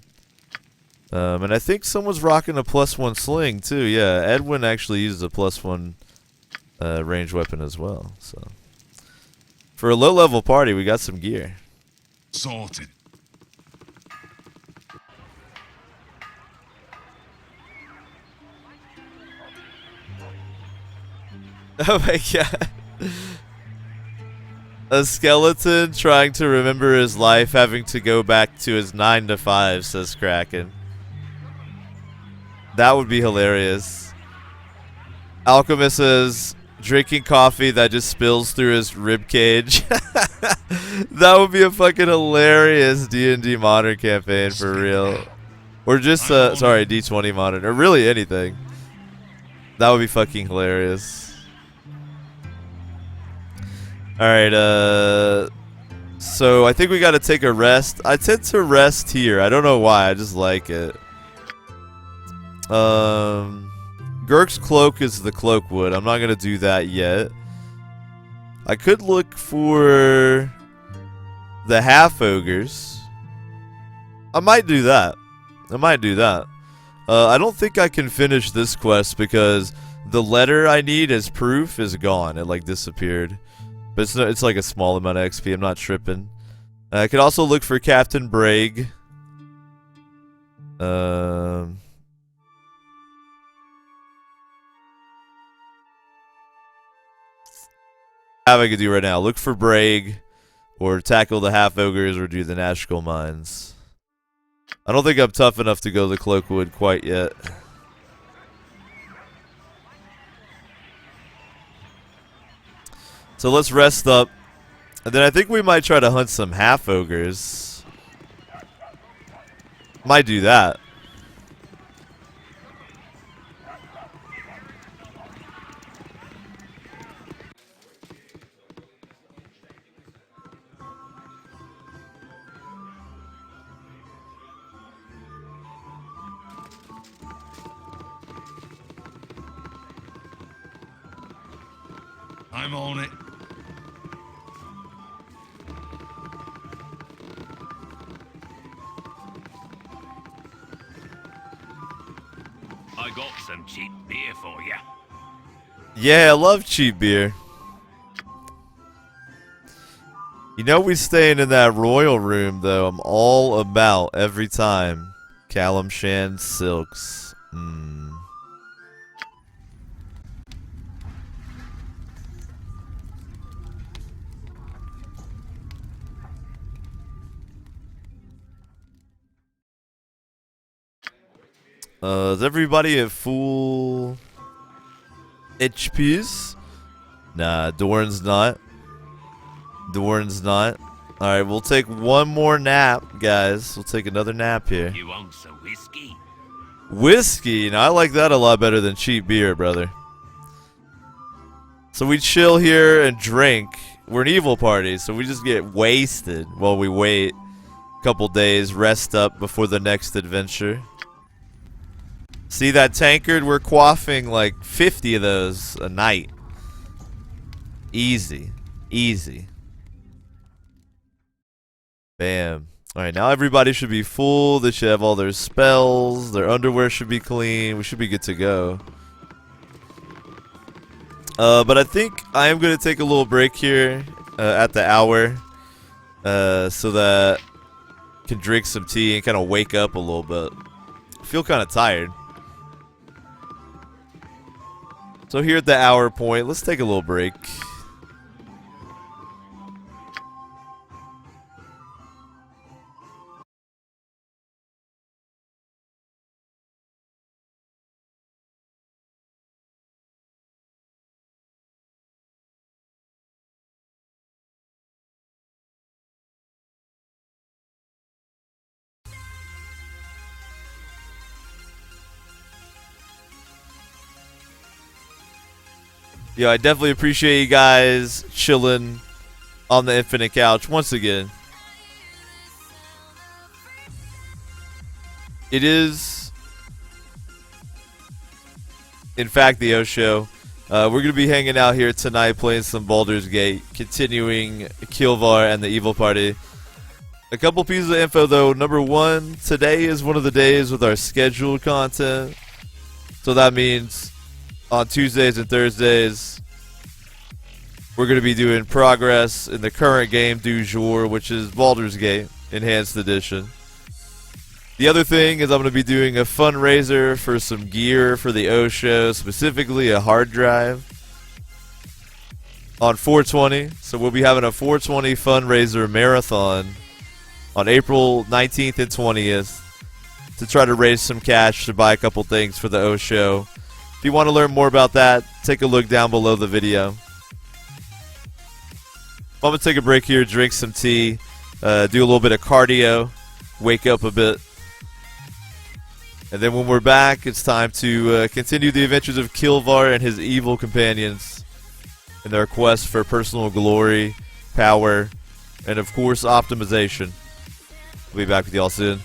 And I think someone's rocking a +1 sling too. Yeah, Edwin actually uses a +1 range weapon as well. So for a low-level party, we got some gear. Sorted. Oh my god. A skeleton trying to remember his life, having to go back to his 9 to 5, says Kraken. That would be hilarious. Alchemist says, drinking coffee that just spills through his rib cage. That would be a fucking hilarious D&D modern campaign for real. Or just, sorry, D20 modern. Or really anything. That would be fucking hilarious. Alright, so I think we gotta take a rest. I tend to rest here. I don't know why. I just like it. Gurk's cloak is the cloak wood. I'm not gonna do that yet. I could look for the half ogres. I might do that. I don't think I can finish this quest because the letter I need as proof is gone. It like disappeared. But it's like a small amount of XP. I'm not tripping. I could also look for Captain Bragg. How I could do right now. Look for Bragg, or tackle the half ogres, or do the Nashkel mines. I don't think I'm tough enough to go the Cloakwood quite yet. So let's rest up. And then I think we might try to hunt some half ogres. Might do that. I'm on it. I got some cheap beer for you. Yeah, I love cheap beer. You know we staying in that royal room, though. I'm all about every time. Callum Shan silks. Is everybody at full HPs? Nah, Dorn's not. Alright, we'll take one more nap, guys. We'll take another nap here. You want some whiskey? Whiskey? Now, I like that a lot better than cheap beer, brother. So we chill here and drink. We're an evil party, so we just get wasted while we wait a couple days, rest up before the next adventure. See that tankard? We're quaffing like 50 of those a night. Easy. Easy. Bam. Alright, now everybody should be full. They should have all their spells. Their underwear should be clean. We should be good to go. But I think I am going to take a little break here at the hour. So that I can drink some tea and kind of wake up a little bit. I feel kind of tired. So here at the hour point, let's take a little break. Yo, I definitely appreciate you guys chilling on the Infinite Couch once again. It is, in fact, the O Show. We're going to be hanging out here tonight playing some Baldur's Gate, continuing Kilvar and the Evil Party. A couple pieces of info, though. Number one, today is one of the days with our scheduled content. So that means on Tuesdays and Thursdays, we're going to be doing progress in the current game du jour, which is Baldur's Gate Enhanced Edition. The other thing is I'm going to be doing a fundraiser for some gear for the O Show, specifically a hard drive, on 420. So we'll be having a 420 fundraiser marathon on April 19th and 20th to try to raise some cash to buy a couple things for the O Show. If you want to learn more about that, take a look down below the video. I'm going to take a break here, drink some tea, do a little bit of cardio, wake up a bit. And then when we're back, it's time to continue the adventures of Kilvar and his evil companions in their quest for personal glory, power, and of course, optimization. We'll be back with y'all soon.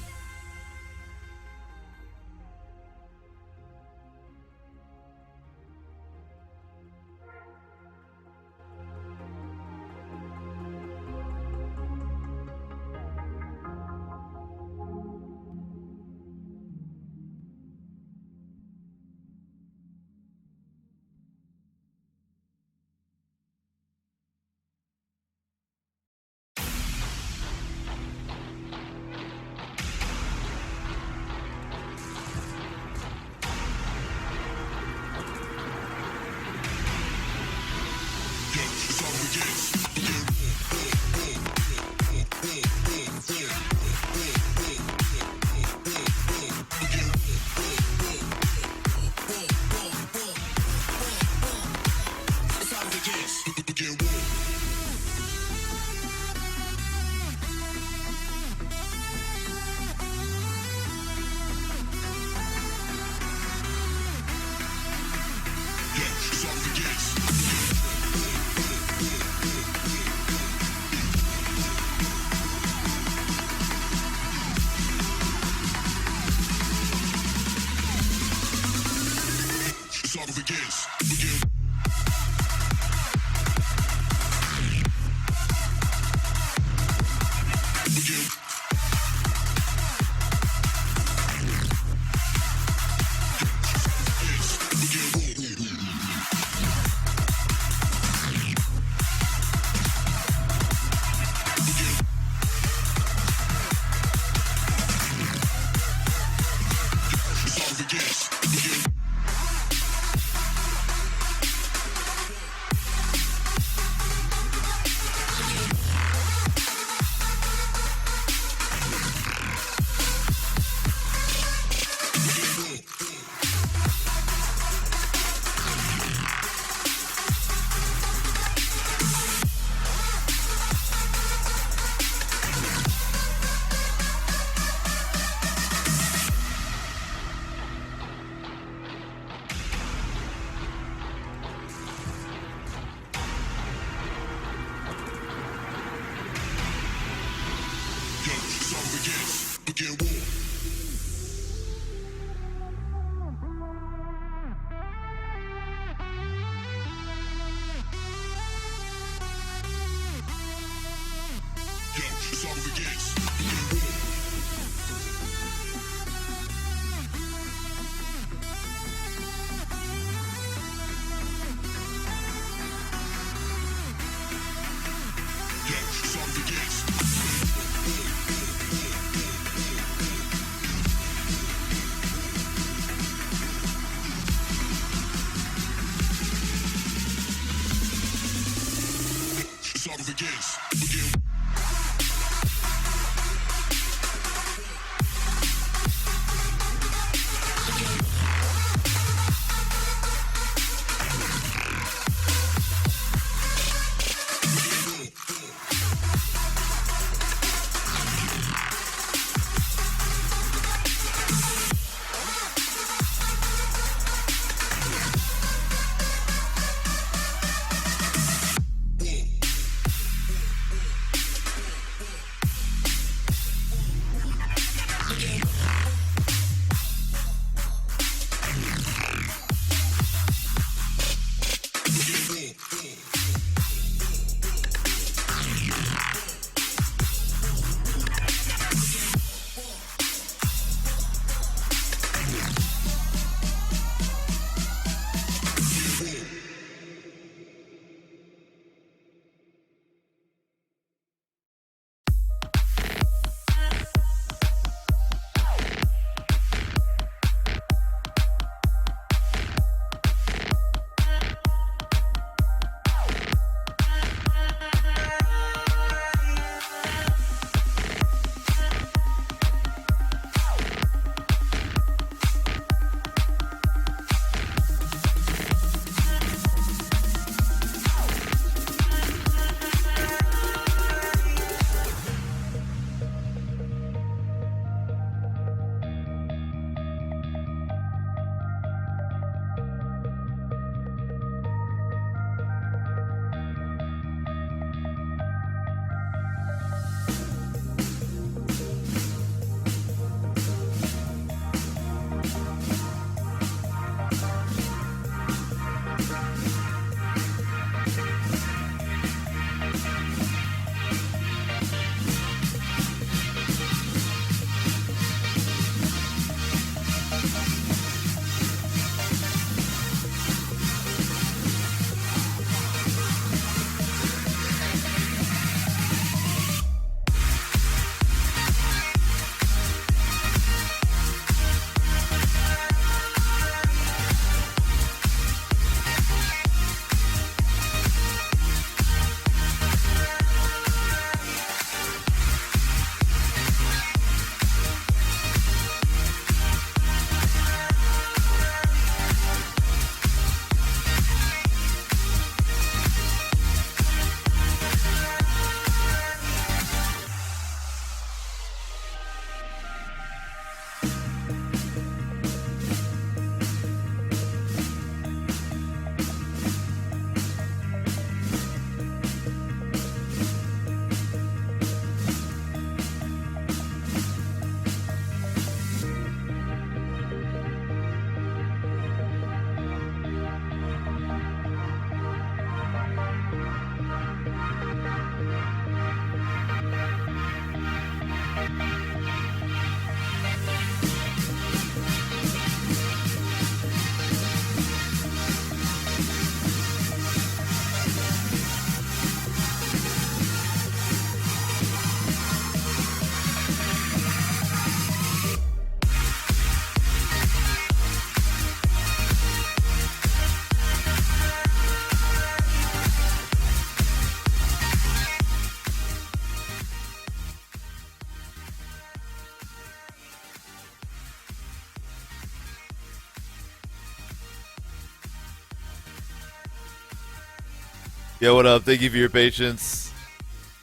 Yo, what up? Thank you for your patience.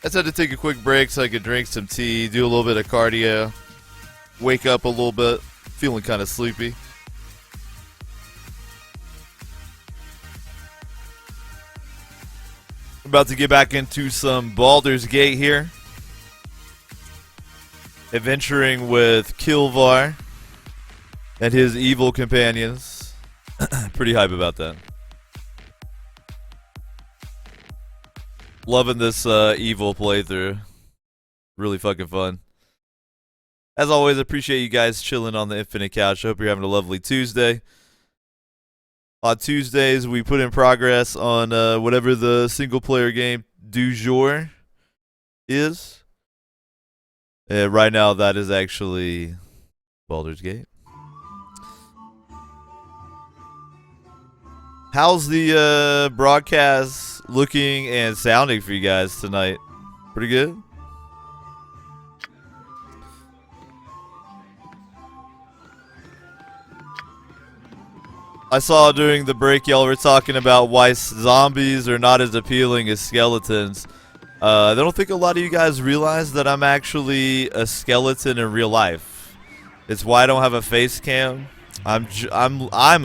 I just had to take a quick break so I could drink some tea, do a little bit of cardio, wake up a little bit, feeling kind of sleepy. About to get back into some Baldur's Gate here. Adventuring with Kilvar and his evil companions. Pretty hype about that. Loving this evil playthrough. Really fucking fun. As always, appreciate you guys chilling on the Infinite Couch. I hope you're having a lovely Tuesday. On Tuesdays, we put in progress on whatever the single-player game du jour is. Right now, that is actually Baldur's Gate. How's the broadcast looking and sounding for you guys tonight? Pretty good? I saw during the break y'all were talking about why zombies are not as appealing as skeletons. I don't think a lot of you guys realize that I'm actually a skeleton in real life. It's why I don't have a face cam. I'm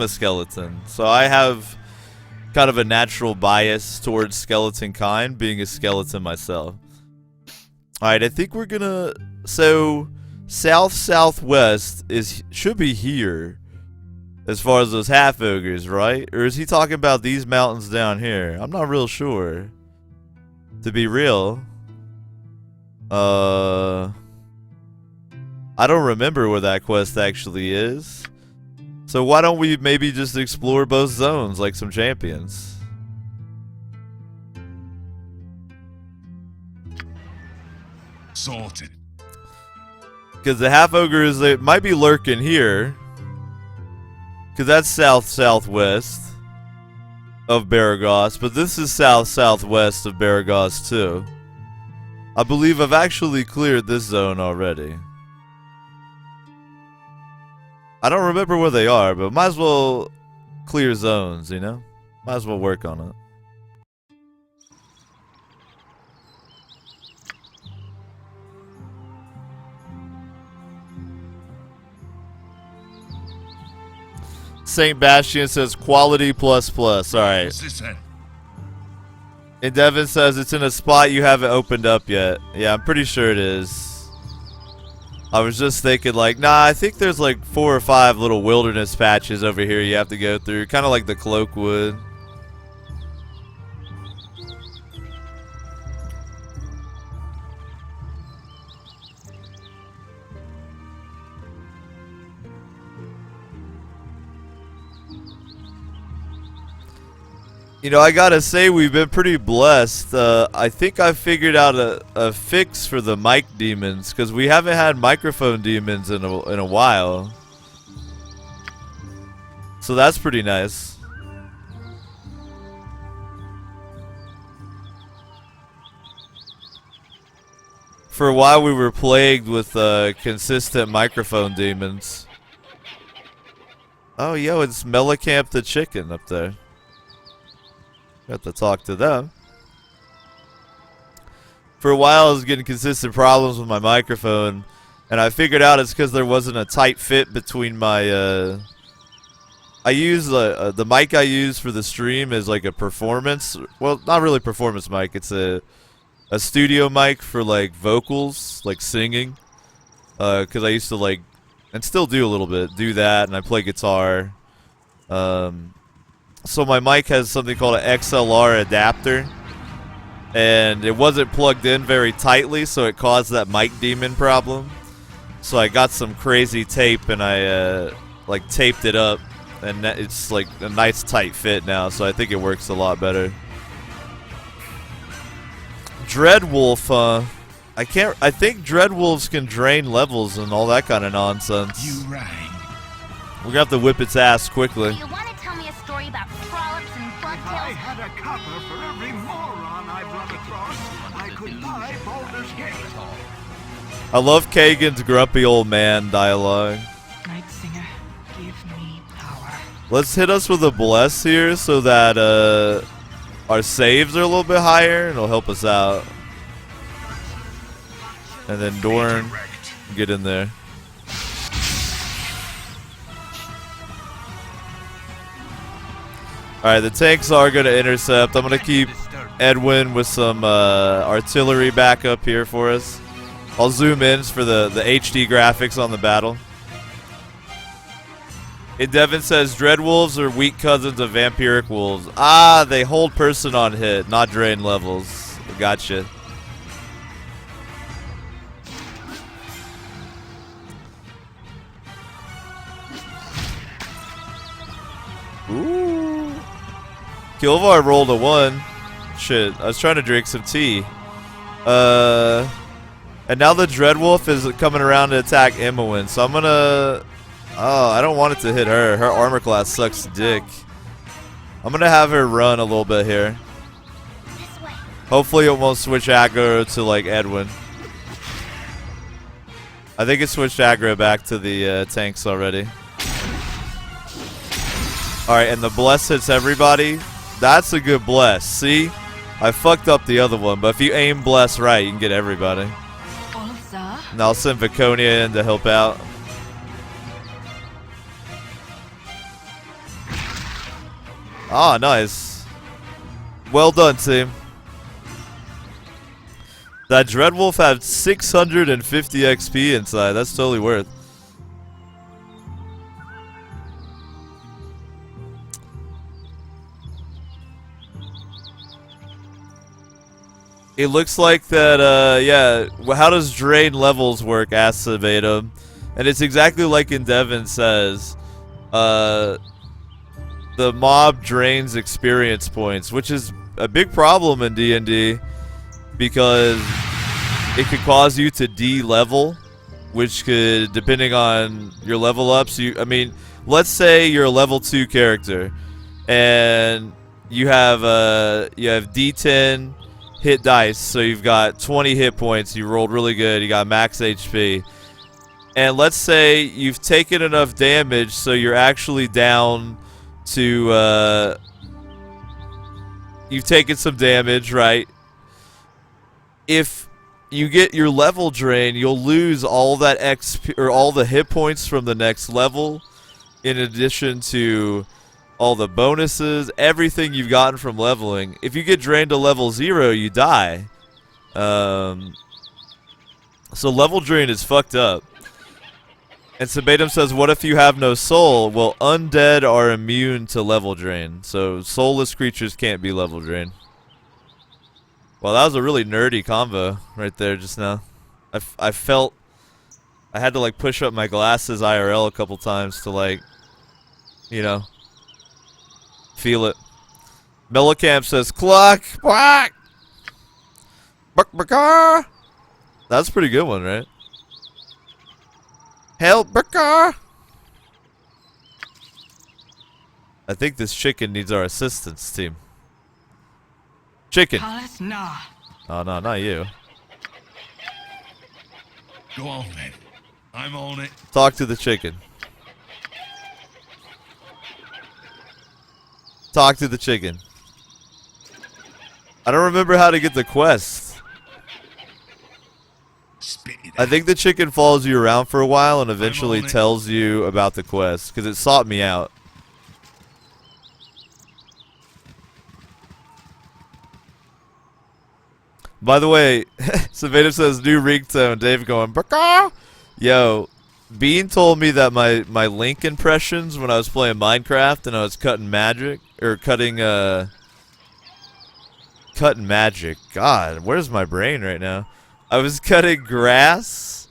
a skeleton, so I have kind of a natural bias towards skeleton kind, being a skeleton myself. Alright, I think we're gonna... So, south-southwest should be here, as far as those half-ogres, right? Or is he talking about these mountains down here? I'm not real sure. To be real. I don't remember where that quest actually is. So why don't we maybe just explore both zones like some champions? Sorted. Because the half-ogres, they might be lurking here. Because that's south-southwest of Baragos. But this is south-southwest of Baragos too. I believe I've actually cleared this zone already. I don't remember where they are, but might as well clear zones, you know? Might as well work on it. St. Bastian says quality plus plus. Alright. What's this then? And Devin says it's in a spot you haven't opened up yet. Yeah, I'm pretty sure it is. I was just thinking like, nah, I think there's like 4 or 5 little wilderness patches over here you have to go through. Kind of like the Cloakwood. You know, I gotta say we've been pretty blessed. I think I figured out a fix for the mic demons, because we haven't had microphone demons in a while. So that's pretty nice. For a while we were plagued with consistent microphone demons. Oh, yo, it's Mellicamp the chicken up there. Got to talk to them. For a while I was getting consistent problems with my microphone, and I figured out it's because there wasn't a tight fit between my I use the mic I use for the stream is like a performance, well, not really performance mic, it's a studio mic for like vocals, like singing, because I used to like, and still do a little bit, do that, and I play guitar. So my mic has something called an XLR adapter, and it wasn't plugged in very tightly, so it caused that mic demon problem. So I got some crazy tape and I like taped it up, and it's like a nice tight fit now, so I think it works a lot better. Dreadwolf, I think Dreadwolves can drain levels and all that kind of nonsense. You rang. We're gonna have to whip its ass quickly. Do you want to tell me a story about trollops and I bugtails? had a copper for every moron I've run across. I could buy Baldur's Gate. I love Kagan's grumpy old man dialogue. Night Singer, give me power. Let's hit us with a bless here so that our saves are a little bit higher and it'll help us out. And then Dorn, get in there. Alright, the tanks are going to intercept. I'm going to keep Edwin with some artillery backup here for us. I'll zoom in for the HD graphics on the battle. And Devin says, Dreadwolves are weak cousins of Vampiric Wolves. Ah, they hold person on hit, not drain levels. Gotcha. Ooh. Kilvar rolled a 1. Shit, I was trying to drink some tea. And now the Dreadwolf is coming around to attack Imowen, so I'm gonna... Oh, I don't want it to hit her. Her armor class sucks dick. I'm gonna have her run a little bit here. Hopefully it won't switch aggro to like Edwin. I think it switched aggro back to the tanks already. Alright, and the bless hits everybody. That's a good bless. See? I fucked up the other one, but if you aim bless right, you can get everybody. And I'll send Viconia in to help out. Ah, nice. Well done, team. That Dreadwolf had 650 XP inside. That's totally worth. It looks like that, yeah. How does drain levels work? Asks Aveda. And it's exactly like in Devon says. The mob drains experience points, which is a big problem in D&D because it could cause you to de-level, which could, depending on your level ups, I mean, let's say you're a level 2 character and you have D10 hit dice, so you've got 20 hit points, you rolled really good, you got max HP. And let's say you've taken enough damage so you're actually down to you've taken some damage, right? If you get your level drain, you'll lose all that XP or all the hit points from the next level, in addition to all the bonuses, everything you've gotten from leveling. If you get drained to level 0, you die. So level drain is fucked up. And Sabatum says, what if you have no soul? Well, undead are immune to level drain. So soulless creatures can't be level drained. Well, that was a really nerdy combo right there just now. I felt I had to like push up my glasses IRL a couple times to like, you know, feel it. Mellowcamp says, cluck, quack, buck, buck. That's a pretty good one, right? Help, Burka! I think this chicken needs our assistance, team. Chicken. No. Oh, no, not you. Go on then. I'm on it. Talk to the chicken. Talk to the chicken. I don't remember how to get the quest. Spit it I out. think the chicken follows you around for a while and eventually tells you about the quest, because it sought me out. By the way, Savannah says new ringtone. Dave going, Burka! Yo, Bean told me that my Link impressions when I was playing Minecraft and I was cutting magic, or cutting magic. God, where's my brain right now? I was cutting grass.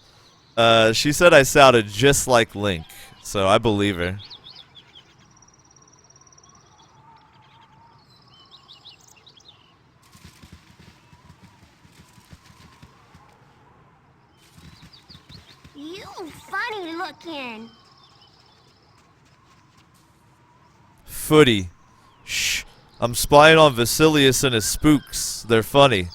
She said I sounded just like Link, so I believe her. You funny looking. Footy. Shh. I'm spying on Vasilius and his spooks. They're funny.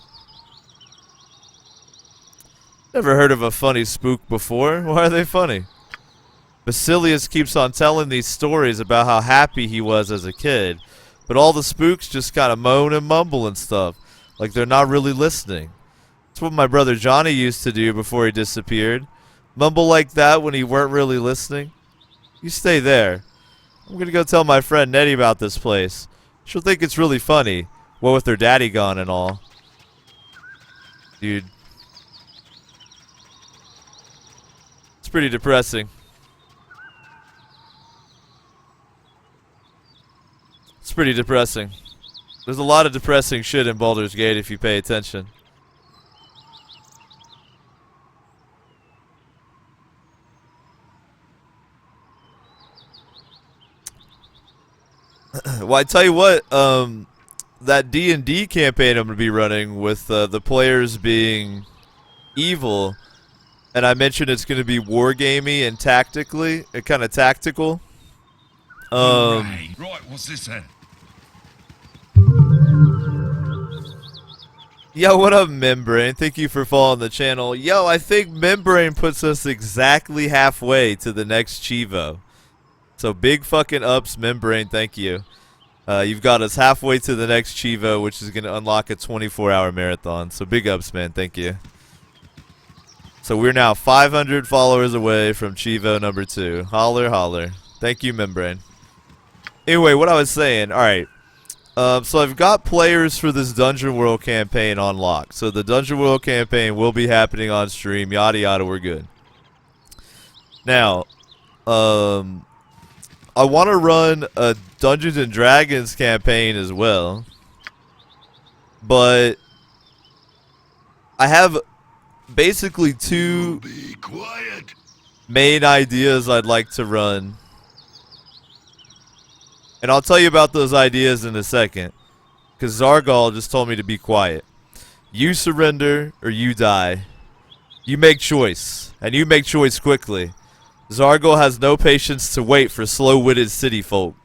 Never heard of a funny spook before. Why are they funny? Basilius keeps on telling these stories about how happy he was as a kid, but all the spooks just kind of moan and mumble and stuff, like they're not really listening. That's what my brother Johnny used to do before he disappeared. Mumble like that when he weren't really listening. You stay there. I'm gonna go tell my friend Nettie about this place. She'll think it's really funny, what with her daddy gone and all. Dude. It's pretty depressing. It's pretty depressing. There's a lot of depressing shit in Baldur's Gate if you pay attention. Well, I tell you what, that D&D campaign I'm going to be running with the players being evil, and I mentioned it's going to be wargamey and tactically, kind of tactical. Right, what's this then? Yo, what up, Membrane? Thank you for following the channel. Yo, I think Membrane puts us exactly halfway to the next Chivo. So big fucking ups, Membrane. Thank you. You've got us halfway to the next Chivo, which is going to unlock a 24-hour marathon. So big ups, man. Thank you. So we're now 500 followers away from Chivo number 2. Holler, holler. Thank you, Membrane. Anyway, what I was saying. All right. So I've got players for this Dungeon World campaign on lock. So the Dungeon World campaign will be happening on stream. Yada yada, we're good. Now, I want to run a Dungeons and Dragons campaign as well. But I have basically 2 Be quiet. main ideas I'd like to run. And I'll tell you about those ideas in a second. Because Zargal just told me to be quiet. You surrender or you die. You make choice. And you make choice quickly. Zargal has no patience to wait for slow-witted city folk.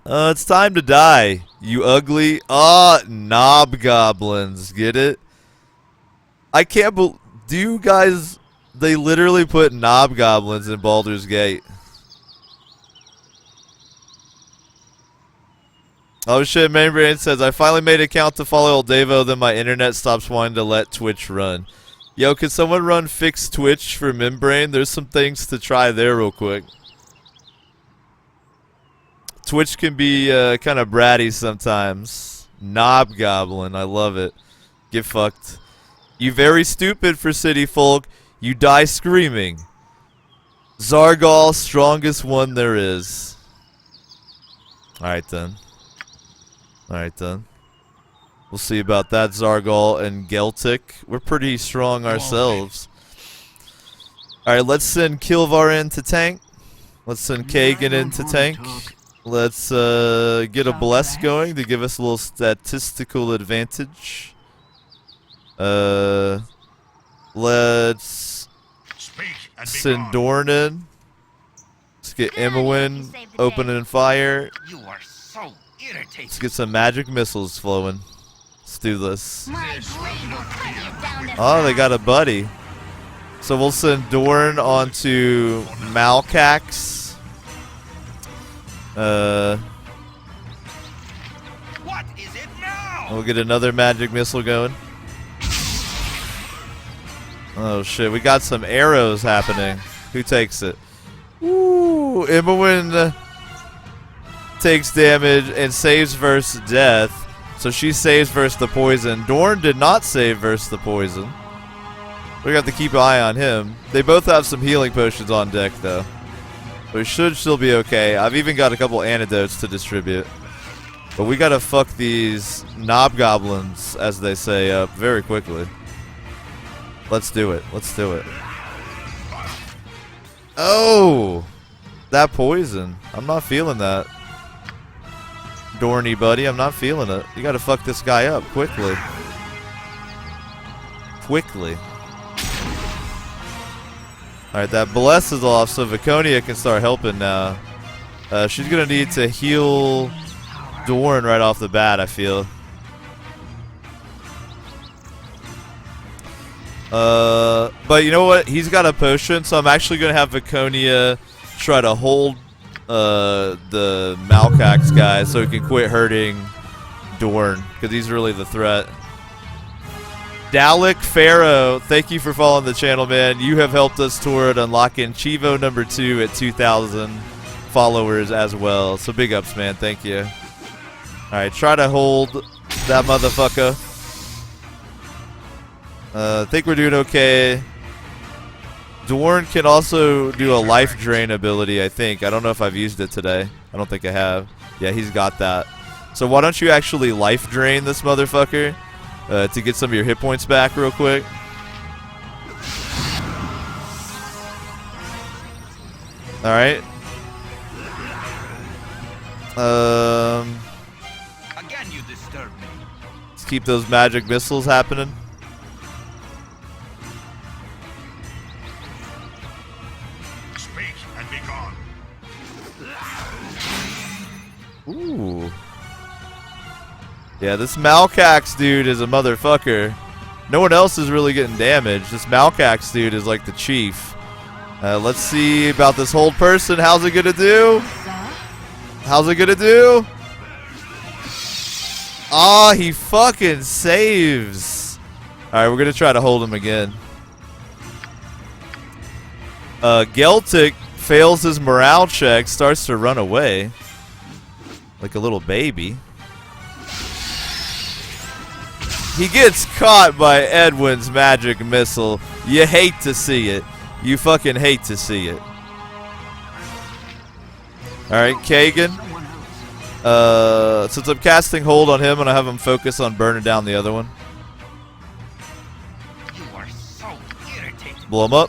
It's time to die, you ugly... knob goblins. Get it? I can't believe... Do you guys... They literally put knob goblins in Baldur's Gate. Oh shit, Mainbrain says, I finally made an account to follow old Davo, then my internet stops wanting to let Twitch run. Yo, can someone run fix Twitch for Membrane? There's some things to try there real quick. Twitch can be kind of bratty sometimes. Knob Goblin, I love it. Get fucked. You very stupid for city folk. You die screaming. Zargal, strongest one there is. Alright then. Alright then. We'll see about that, Zargal and Geltic. We're pretty strong ourselves. Alright, let's send Kilvar in to tank. Let's send Kagan in to tank. Let's get a bless going to give us a little statistical advantage. Let's send Dorn in. Let's get Emowyn opening fire. You are so irritating. Let's get some magic missiles flowing. Let's do this. My blade will cut you down to Oh, they got a buddy. So we'll send Dorn onto Malcax. What is it now? We'll get another magic missile going. Oh shit, we got some arrows happening. Who takes it? Ooh, Emowyn takes damage and saves versus death. So she saves versus the poison. Dorn did not save versus the poison. We got to keep an eye on him. They both have some healing potions on deck though. We should still be okay. I've even got a couple antidotes to distribute. But we gotta fuck these knob goblins, as they say, up very quickly. Let's do it. Let's do it. Oh! That poison. I'm not feeling that. Dorny buddy, I'm not feeling it. You gotta fuck this guy up quickly. Quickly. Alright, that bless is off, so Viconia can start helping now. She's gonna need to heal Dorn right off the bat, I feel. But you know what? He's got a potion, so I'm actually gonna have Viconia try to hold the Malcax guy so he can quit hurting Dorn, because he's really the threat. Dalek Pharaoh, thank you for following the channel, man. You have helped us toward unlocking Chivo number 2 at 2,000 followers as well. So big ups, man. Thank you. Alright, try to hold that motherfucker. I think we're doing okay. Dorn can also do a life drain ability, I think. I don't know if I've used it today. I don't think I have. Yeah, he's got that. So why don't you actually life drain this motherfucker to get some of your hit points back real quick. Alright. Again, you disturb me. Let's keep those magic missiles happening. Speak and be gone. Ooh. Yeah, this Malcax dude is a motherfucker. No one else is really getting damaged. This Malcax dude is like the chief. Let's see about this hold person. How's it gonna do? How's it gonna do? Ah, he fucking saves. Alright, we're gonna try to hold him again. Geltic fails his morale check, starts to run away. Like a little baby. He gets caught by Edwin's magic missile. You hate to see it. You fucking hate to see it. Alright, Kagan. Since I'm casting hold on him, I'm gonna have him focus on burning down the other one. You are so irritating. Blow him up.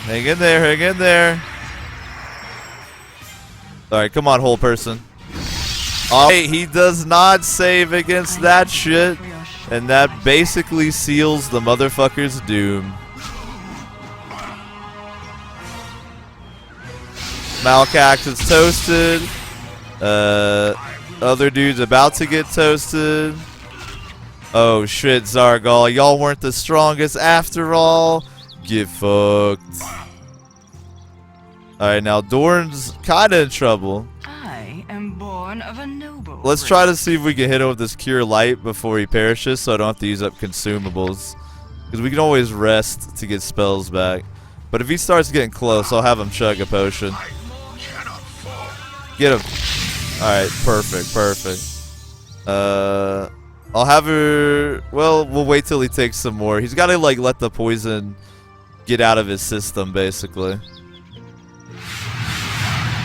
Hang in there, hang in there. Alright, come on, whole person. Oh, he does not save against that shit. And that basically seals the motherfucker's doom. Malcax is toasted. Other dude's about to get toasted. Oh shit, Zargal. Y'all weren't the strongest after all. Get fucked. Alright, now Dorn's kinda in trouble. I am born of a noble. Let's try to see if we can hit him with this Cure Light before he perishes so I don't have to use up consumables. Because we can always rest to get spells back. But if he starts getting close, I'll have him chug a potion. Get him. Alright, perfect, perfect. I'll have her... Well, we'll wait till he takes some more. He's got to, like, let the poison get out of his system, basically.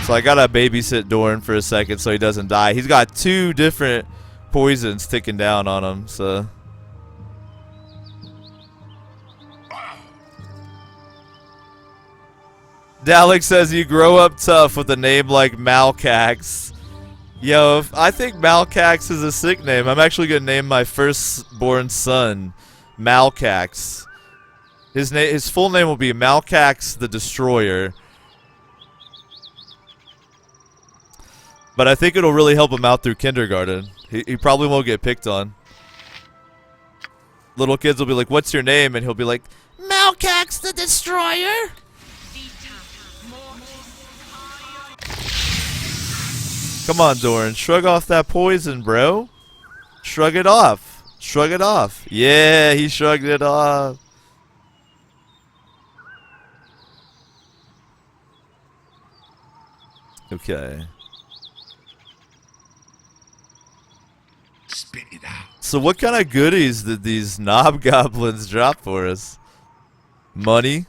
So I gotta babysit Dorn for a second so he doesn't die. He's got 2 different poisons ticking down on him, so... Dalek says you grow up tough with a name like Malcax. Yo, I think Malcax is a sick name. I'm actually gonna name my firstborn son Malcax. His full name will be Malcax the Destroyer. But I think it'll really help him out through kindergarten. He probably won't get picked on. Little kids will be like, "What's your name?" And he'll be like, "Malcax the Destroyer." Come on, Doran. Shrug off that poison, bro. Shrug it off. Shrug it off. Yeah, he shrugged it off. Okay. Spit it out. So what kind of goodies did these knob goblins drop for us? Money?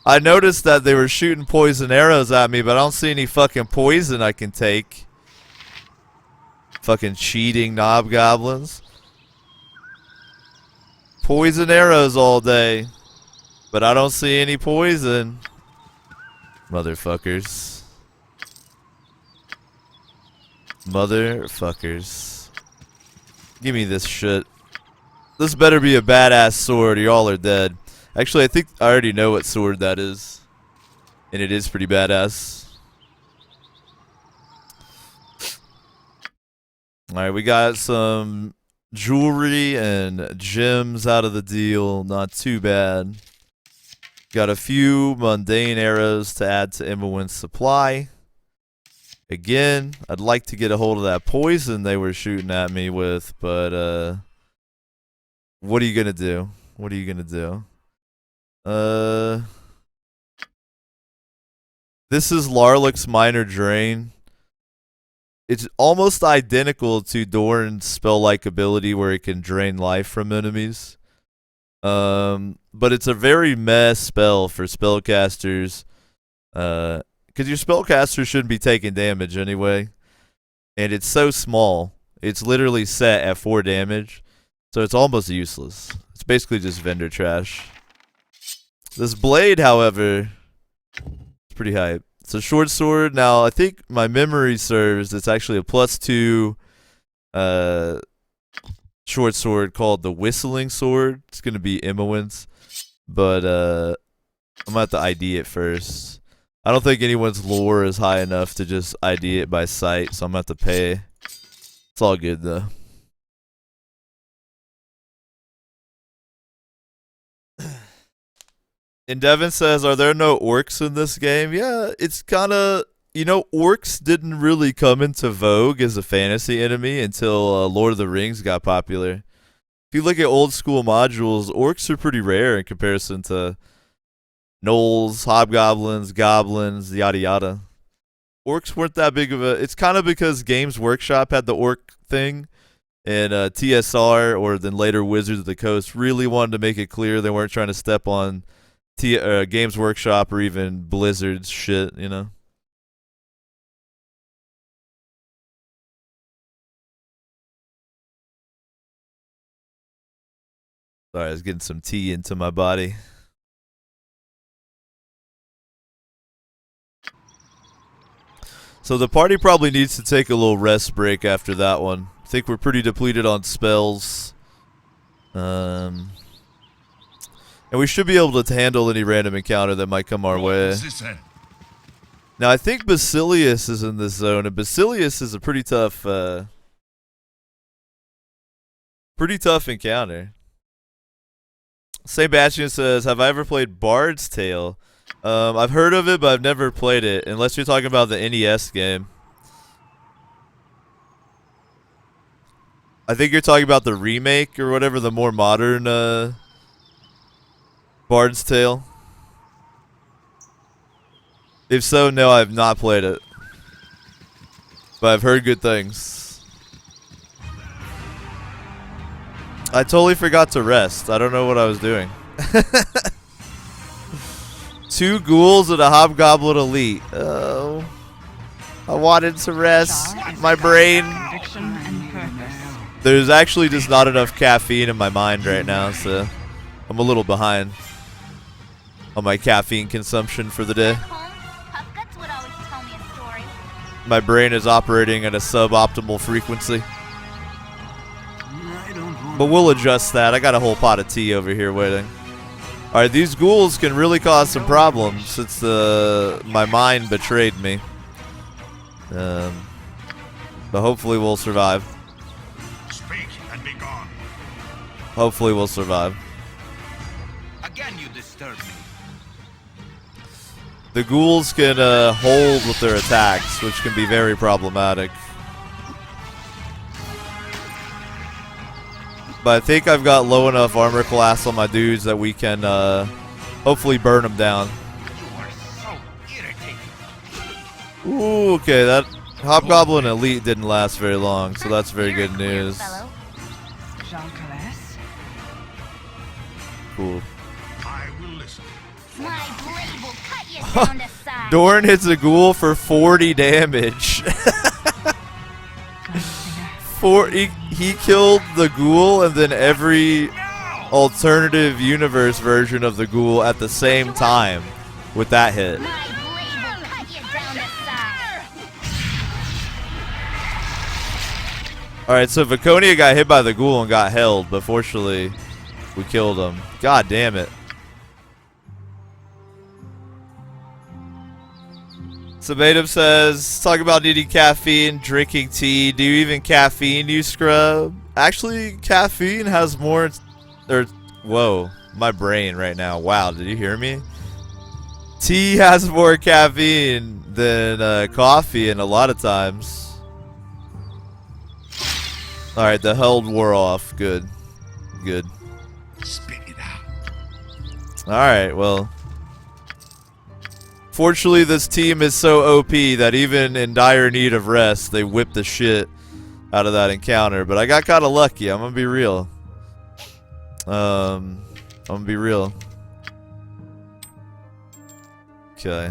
I noticed that they were shooting poison arrows at me, but I don't see any fucking poison I can take. Fucking cheating knob goblins. Poison arrows all day. But I don't see any poison. Motherfuckers. Motherfuckers. Give me this shit. This better be a badass sword or y'all are dead. Actually, I think I already know what sword that is. And it is pretty badass. Alright, we got some jewelry and gems out of the deal. Not too bad. Got a few mundane arrows to add to Imawin's supply. Again, I'd like to get a hold of that poison they were shooting at me with, but what are you gonna do? What are you gonna do? This is Larlick's Minor Drain. It's almost identical to Doran's spell-like ability where it can drain life from enemies. But it's a very meh spell for spellcasters. Because your spellcaster shouldn't be taking damage anyway. And it's so small. It's literally set at 4 damage. So it's almost useless. It's basically just vendor trash. This blade, however, is pretty hype. It's a short sword. Now, I think my memory serves. It's actually a +2 short sword called the Whistling Sword. It's going to be Imawin's. But I'm going to have to ID it first. I don't think anyone's lore is high enough to just ID it by sight, so I'm gonna have to pay. It's all good though. And Devin says, are there no orcs in this game? Yeah, it's kind of, orcs didn't really come into vogue as a fantasy enemy until Lord of the Rings got popular. If you look at old school modules, orcs are pretty rare in comparison to gnolls, hobgoblins, goblins, yada yada. Orcs weren't that big of a... It's kind of because Games Workshop had the orc thing, and TSR, or then later Wizards of the Coast, really wanted to make it clear they weren't trying to step on Games Workshop or even Blizzard's shit, Sorry, I was getting some tea into my body. So the party probably needs to take a little rest break after that one. I think we're pretty depleted on spells. And we should be able to handle any random encounter that might come our way. Now I think Basilius is in this zone, and Basilius is a pretty tough encounter. St. Bastian says, have I ever played Bard's Tale? I've heard of it, but I've never played it, unless you're talking about the NES game. I think you're talking about the remake or whatever, the more modern Bard's Tale. If so, no, I have not played it. But I've heard good things. I totally forgot to rest. I don't know what I was doing. 2 ghouls and a hobgoblin elite. Oh. I wanted to rest. My brain. There's actually just not enough caffeine in my mind right now, so I'm a little behind on my caffeine consumption for the day. My brain is operating at a suboptimal frequency. But we'll adjust that. I got a whole pot of tea over here waiting. Alright, these ghouls can really cause some problems since my mind betrayed me. But hopefully we'll survive. Speak and be gone. Hopefully we'll survive. Again, you disturb me. The ghouls can hold with their attacks, which can be very problematic. But I think I've got low enough armor class on my dudes that we can hopefully burn them down. You are so irritating. Ooh, okay, that Hobgoblin Elite didn't last very long, so that's very good news. Cool. I will listen. My blade will cut you down to size. Dorn hits a ghoul for 40 damage. He killed the ghoul and then every alternative universe version of the ghoul at the same time with that hit. My blade will cut you down to size. Alright, so Viconia got hit by the ghoul and got held, but fortunately we killed him. God damn it. Sabatum says, talk about needing caffeine, drinking tea. Do you even caffeine, you scrub? Actually, caffeine has more... Whoa, my brain right now. Wow, did you hear me? Tea has more caffeine than coffee, and a lot of times. Alright, the held wore off. Good. Good. Spit it out. Alright, well... Fortunately, this team is so OP that even in dire need of rest, they whip the shit out of that encounter. But I got kind of lucky. I'm gonna be real. I'm gonna be real. Okay.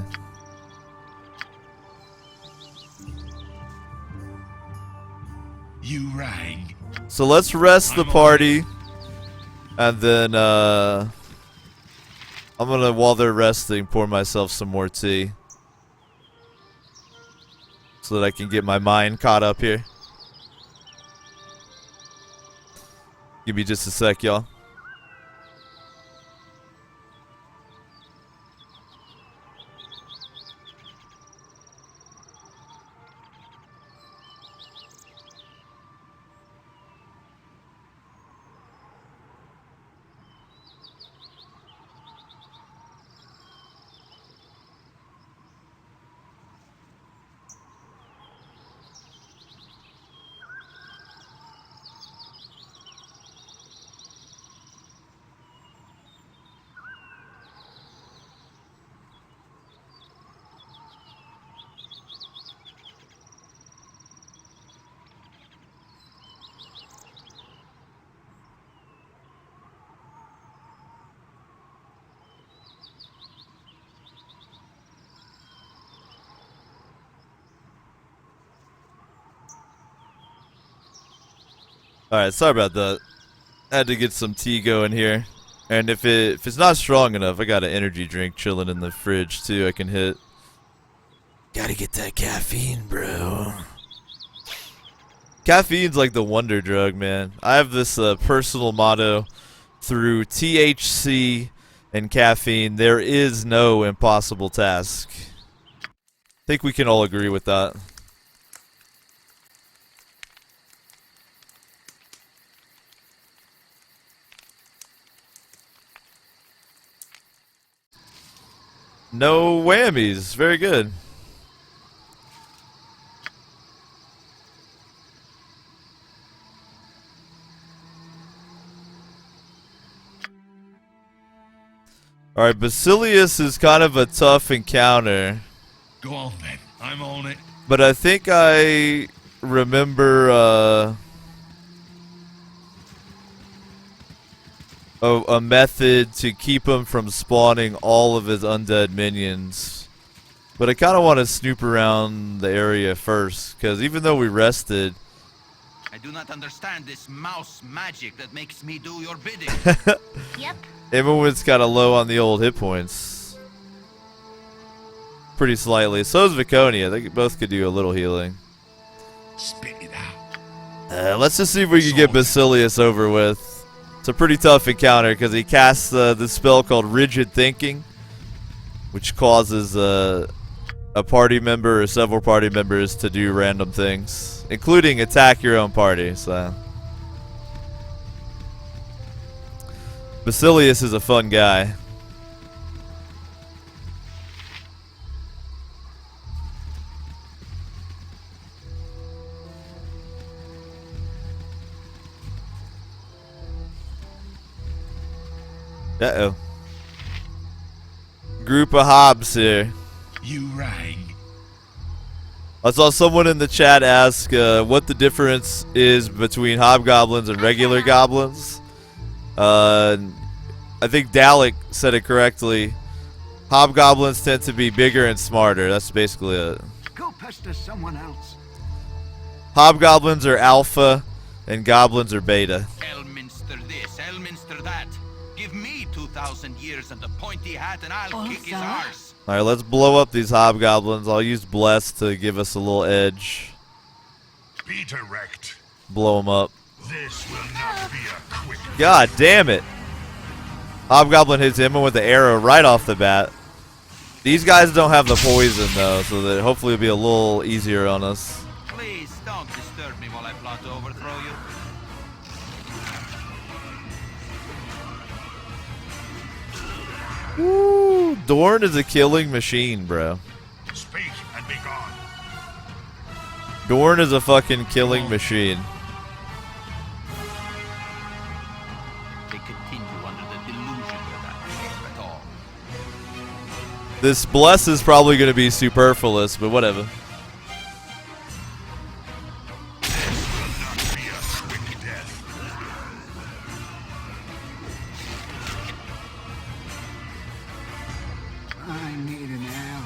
You rang. So let's rest the party, and then I'm gonna, while they're resting, pour myself some more tea. So that I can get my mind caught up here. Give me just a sec, y'all. Alright, sorry about that. I had to get some tea going here. And if it's not strong enough, I got an energy drink chilling in the fridge too I can hit. Gotta get that caffeine, bro. Caffeine's like the wonder drug, man. I have this personal motto: through THC and caffeine, there is no impossible task. I think we can all agree with that. No whammies. Very good. Alright, Basilius is kind of a tough encounter. Go on then. I'm on it. But I think I remember a method to keep him from spawning all of his undead minions. But I kind of want to snoop around the area first, because even though we rested... I do not understand this mouse magic that makes me do your bidding. Yep. Everyone's kind of low on the old hit points. Pretty slightly. So is Viconia. They both could do a little healing. Spit it out. Let's just see if we can get Basilius over with. It's a pretty tough encounter because he casts this spell called Rigid Thinking, which causes a party member or several party members to do random things, including attack your own party. So Basilius is a fun guy. Uh-oh. Group of hobs here. You rang. I saw someone in the chat ask what the difference is between hobgoblins and regular goblins. I think Dalek said it correctly. Hobgoblins tend to be bigger and smarter. That's basically it. Go pester someone else. Hobgoblins are alpha and goblins are beta. Elminster this, Elminster that. Give me 2,000 years and the pointy hat and I'll kick his arse. Alright, let's blow up these hobgoblins. I'll use Bless to give us a little edge. Be direct. Blow them up. This will not be a quick. God damn it. Hobgoblin hits him with the arrow right off the bat. These guys don't have the poison though, so that hopefully it'll be a little easier on us. Please don't disturb me while I plot to overthrow you. Woo! Dorn is a killing machine, bro. Speak and be gone. Dorn is a fucking killing machine. They continue under the delusion that I care at all. This Bless is probably going to be superfluous, but whatever. This will not be a quick death. I need an L.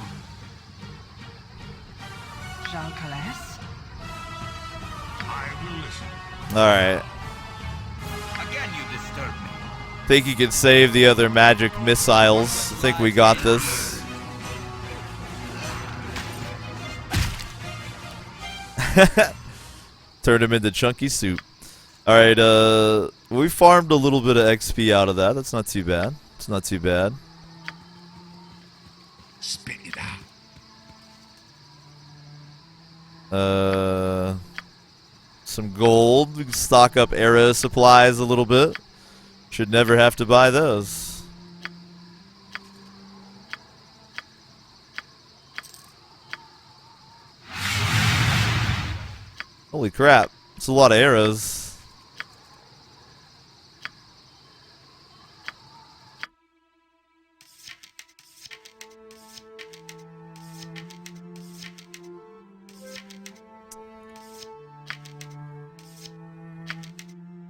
Jean Calais? I will listen. Alright. Again you disturb me. Think you can save the other magic missiles. I think we got this. Turned him into chunky soup. Alright, we farmed a little bit of XP out of that. That's not too bad. It's not too bad. Spit it out. Some gold. We can stock up arrow supplies a little bit. Should never have to buy those. Holy crap. It's a lot of arrows.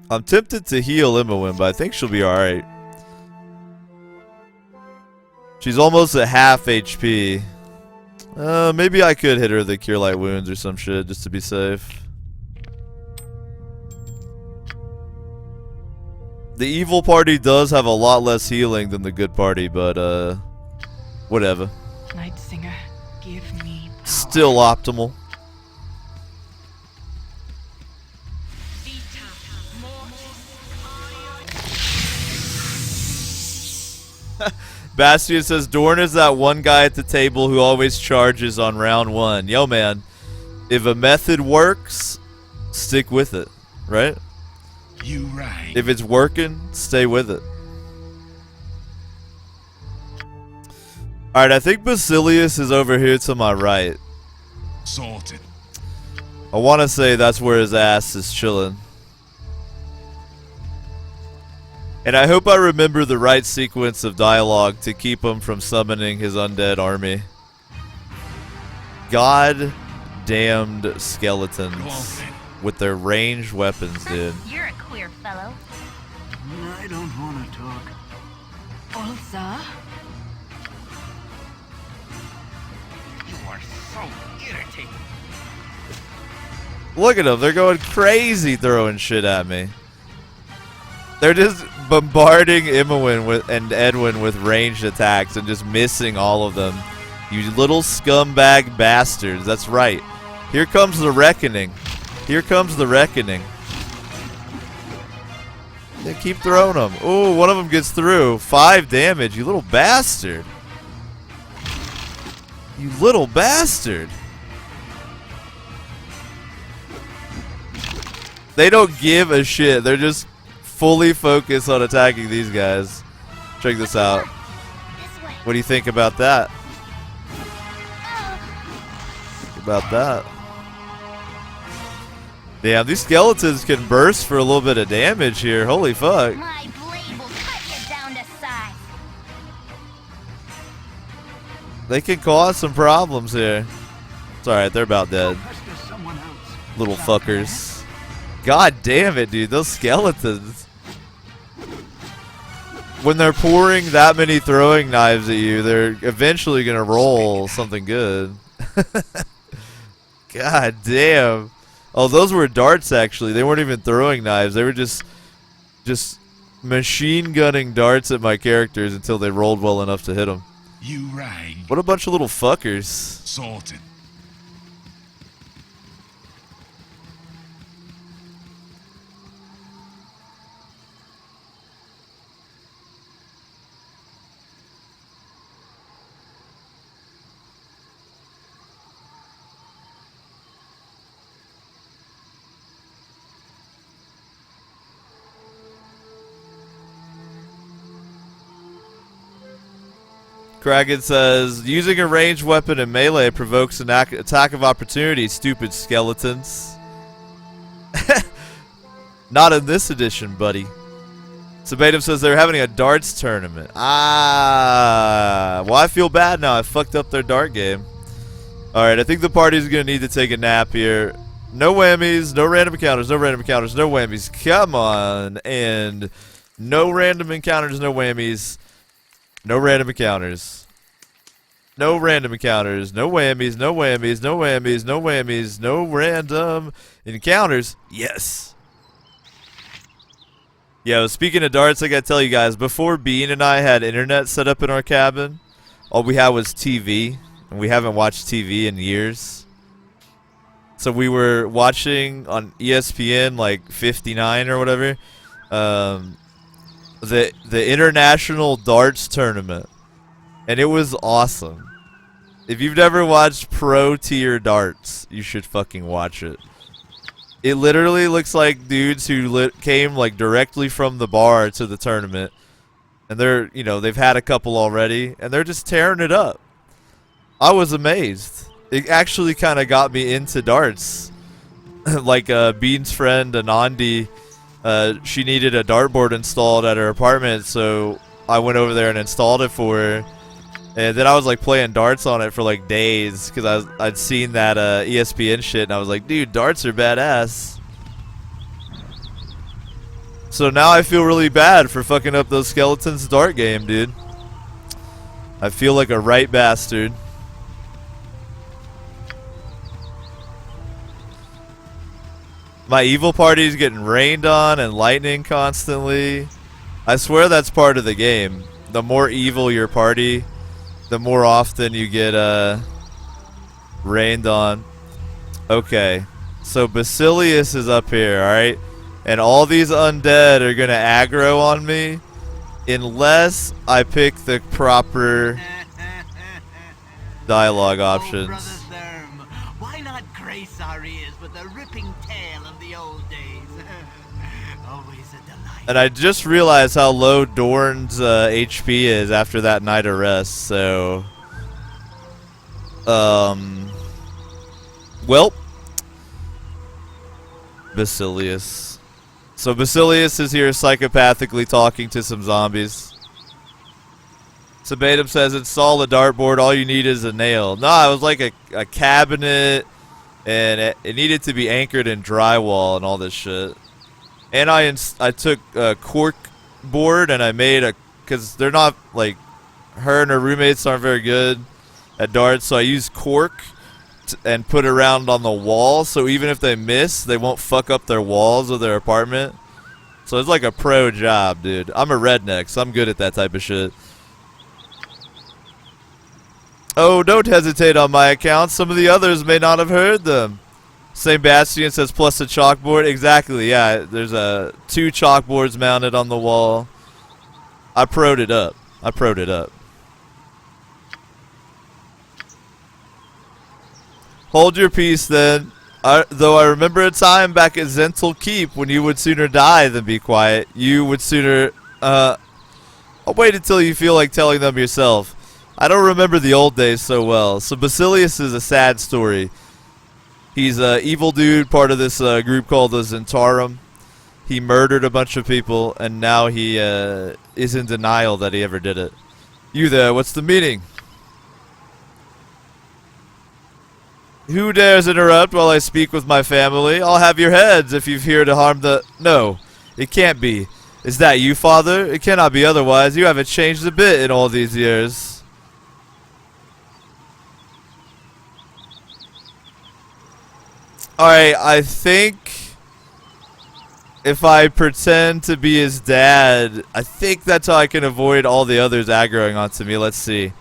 I'm tempted to heal Imowen, but I think she'll be alright. She's almost at half HP. Maybe I could hit her with the Cure Light Wounds or some shit just to be safe. The evil party does have a lot less healing than the good party, but whatever. Night Singer, give me power. Still optimal. Bastion says Dorn is that one guy at the table who always charges on round one. Yo, man, if a method works, stick with it, right? You right. If it's working, stay with it. Alright, I think Basilius is over here to my right. Sorted. I want to say that's where his ass is chilling. And I hope I remember the right sequence of dialogue to keep him from summoning his undead army. God damned skeletons with their ranged weapons, dude. You're a queer fellow. I don't want to talk. Ulza? You are so irritating. Look at them, they're going crazy throwing shit at me. They're just bombarding Imowen and Edwin with ranged attacks and just missing all of them. You little scumbag bastards. That's right. Here comes the reckoning. Here comes the reckoning. They keep throwing them. Ooh, one of them gets through. 5 damage, you little bastard. You little bastard. They don't give a shit. They're just fully focused on attacking these guys. Check this out. What do you think about that? Think about that. Damn, these skeletons can burst for a little bit of damage here. Holy fuck. My blade will cut you down to size. They can cause some problems here. It's alright, they're about dead. Pester someone else. Little fuckers. God damn it, dude. Those skeletons. When they're pouring that many throwing knives at you, they're eventually going to roll something good. God damn. Oh, those were darts, actually. They weren't even throwing knives. They were just machine gunning darts at my characters until they rolled well enough to hit them. You right. What a bunch of little fuckers. Sorted. Kragan says, using a ranged weapon in melee provokes an attack of opportunity, stupid skeletons. Not in this edition, buddy. Sabatum says they're having a darts tournament. Ah, well, I feel bad now. I fucked up their dart game. Alright, I think the party's going to need to take a nap here. No whammies, no random encounters, no random encounters, no whammies. Come on. And no random encounters, no whammies. No random encounters. No random encounters. No whammies, no whammies, no whammies, no whammies, no random encounters. Yes. Yeah, speaking of darts, I gotta tell you guys, before Bean and I had internet set up in our cabin, all we had was TV, and we haven't watched TV in years. So we were watching on ESPN, like 59 or whatever, the international darts tournament, and it was awesome. If you've never watched pro tier darts, you should fucking watch it. It literally looks like dudes who came like directly from the bar to the tournament, and they're, you know, they've had a couple already, and they're just tearing it up. I was amazed. It actually kind of got me into darts. Like Bean's friend Anandi, she needed a dartboard installed at her apartment, so I went over there and installed it for her. And then I was like playing darts on it for like days because I'd seen that ESPN shit, and I was like, dude, darts are badass. So now I feel really bad for fucking up those skeletons' dart game, dude. I feel like a right bastard. My evil party is getting rained on and lightning constantly. I swear that's part of the game. The more evil your party, the more often you get rained on. Okay, so Basilius is up here, alright? And all these undead are gonna aggro on me unless I pick the proper dialogue options. Oh, Brother Therm, why not grace our ears with the ripping tale of the old days? Always a delight. And I just realized how low Dorn's HP is after that night of rest, so... Well... Basilius. So Basilius is here psychopathically talking to some zombies. Sabatum says, install the dartboard, all you need is a nail. No, it was like a cabinet, and it needed to be anchored in drywall and all this shit. And I took a cork board and I made a, because they're not, like, her and her roommates aren't very good at darts, so I used cork and put it around on the wall, so even if they miss, they won't fuck up their walls of their apartment. So it's like a pro job, dude. I'm a redneck, so I'm good at that type of shit. Oh, don't hesitate on my account. Some of the others may not have heard them. St. Bastian says plus a chalkboard. Exactly, yeah. There's 2 chalkboards mounted on the wall. I pro'd it up. Hold your peace then. Though I remember a time back at Zental Keep when you would sooner die than be quiet. You would sooner... I'll wait until you feel like telling them yourself. I don't remember the old days so well. So Basilius is a sad story. He's an evil dude, part of this group called the Zentarum. He murdered a bunch of people, and now he is in denial that he ever did it. You there, what's the meaning? Who dares interrupt while I speak with my family? I'll have your heads if you've here to harm the... No, it can't be. Is that you, father? It cannot be otherwise. You haven't changed a bit in all these years. Alright, I think if I pretend to be his dad, I think that's how I can avoid all the others aggroing onto me. Let's see.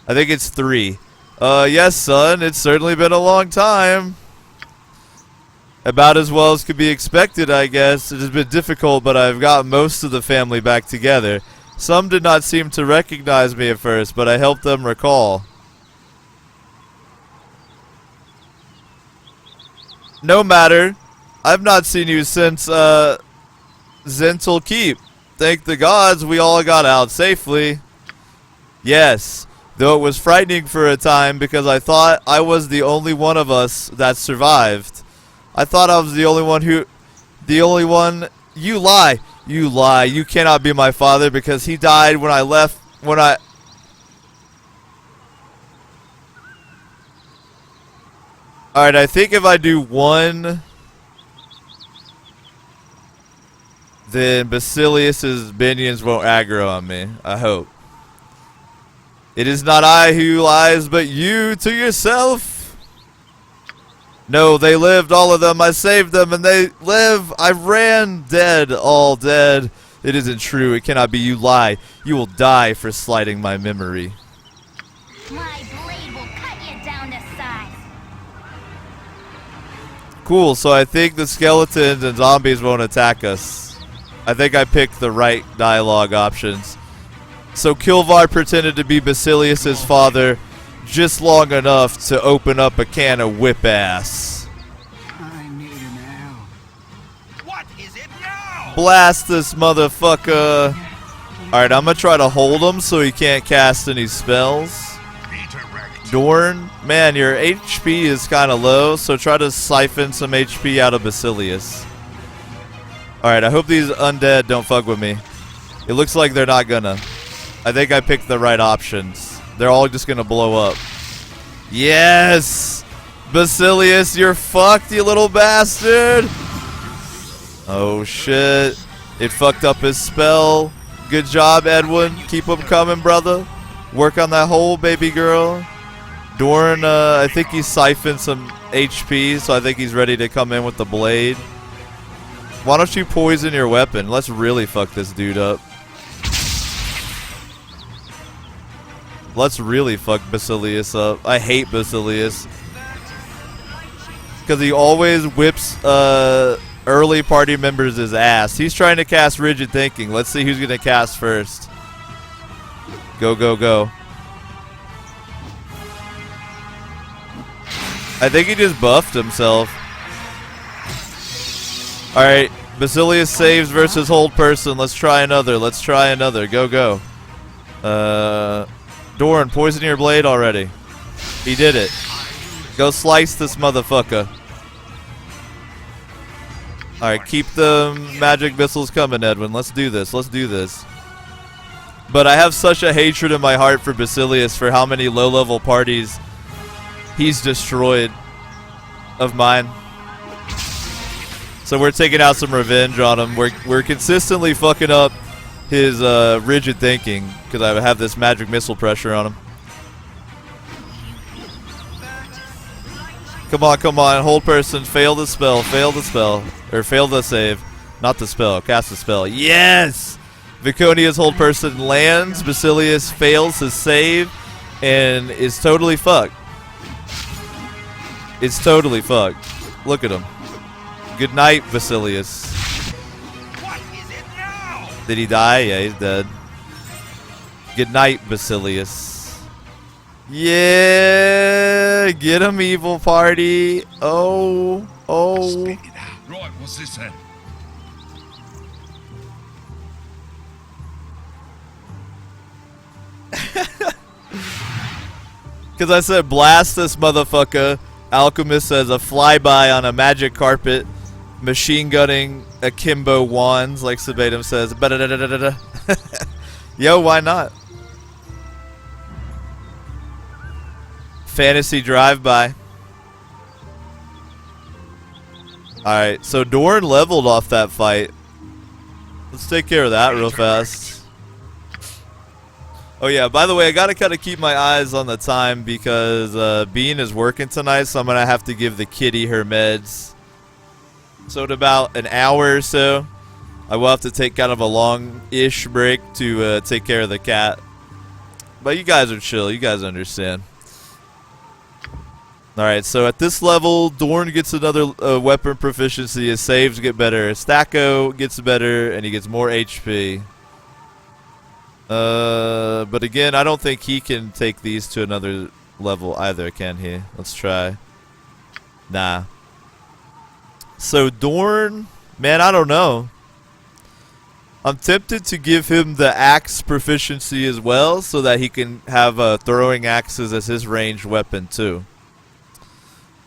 I think it's 3. Yes, son, it's certainly been a long time. About as well as could be expected, I guess. It has been difficult, but I've got most of the family back together. Some did not seem to recognize me at first, but I helped them recall. No matter. I've not seen you since, Zental Keep. Thank the gods we all got out safely. Yes, though it was frightening for a time because I thought I was the only one of us that survived. I thought I was the only one who... You lie. You lie. You cannot be my father because he died when I left... Alright, I think if I do 1... then Basilius's minions won't aggro on me. I hope. It is not I who lies, but you to yourself. No, they lived, all of them. I saved them, and they live. I ran dead, all dead. It isn't true. It cannot be. You lie. You will die for slighting my memory. My blade will cut you down to size. Cool, so I think the skeletons and zombies won't attack us. I think I picked the right dialogue options. So Kilvar pretended to be Basilius's father just long enough to open up a can of whip ass. I need an arrow. What is it now? Blast this motherfucker. Alright, I'm gonna try to hold him so he can't cast any spells. Dorn, man, your HP is kind of low, so try to siphon some HP out of Basilius. Alright, I hope these undead don't fuck with me. It looks like they're not gonna. I think I picked the right options. They're all just gonna blow up. Yes! Basilius, you're fucked, you little bastard! Oh shit. It fucked up his spell. Good job, Edwin. Keep them coming, brother. Work on that hole, baby girl. Dorn, I think he siphoned some HP, so I think he's ready to come in with the blade. Why don't you poison your weapon? Let's really fuck this dude up. Let's really fuck Basilius up. I hate Basilius. Because he always whips early party members' ass. He's trying to cast Rigid Thinking. Let's see who's going to cast first. Go, go, go. I think he just buffed himself. Alright, Basilius saves versus hold person. Let's try another. Let's try another. Go, go. Doran, poison your blade already. He did it. Go slice this motherfucker. Alright, keep the magic missiles coming, Edwin. Let's do this. Let's do this. But I have such a hatred in my heart for Basilius for how many low-level parties he's destroyed of mine. So we're taking out some revenge on him. We're consistently fucking up his rigid thinking because I have this magic missile pressure on him. Come on, hold person, fail the spell, or fail the save, not the spell, cast the spell. Yes! Viconia's hold person lands, Basilius fails his save, and is totally fucked. It's totally fucked. Look at him. Good night, Basilius. What is it now? Did he die? Yeah, he's dead. Good night, Basilius. Yeah, get him, evil party. Oh. Spit it out. Right, what's this then? Because I said blast this motherfucker. Alchemist says a flyby on a magic carpet. Machine gunning akimbo wands, like Sabatum says. Yo, why not? Fantasy drive-by. Alright, so Doran leveled off that fight. Let's take care of that real fast. Oh yeah, by the way, I gotta kind of keep my eyes on the time because Bean is working tonight, so I'm gonna have to give the kitty her meds. So in about an hour or so, I will have to take kind of a long-ish break to take care of the cat. But you guys are chill, you guys understand. Alright, so at this level, Dorn gets another weapon proficiency, his saves get better, Stacko gets better, and he gets more HP. But again, I don't think he can take these to another level either, can he? Let's try. Nah. So Dorn, man, I don't know. I'm tempted to give him the axe proficiency as well, so that he can have throwing axes as his ranged weapon too.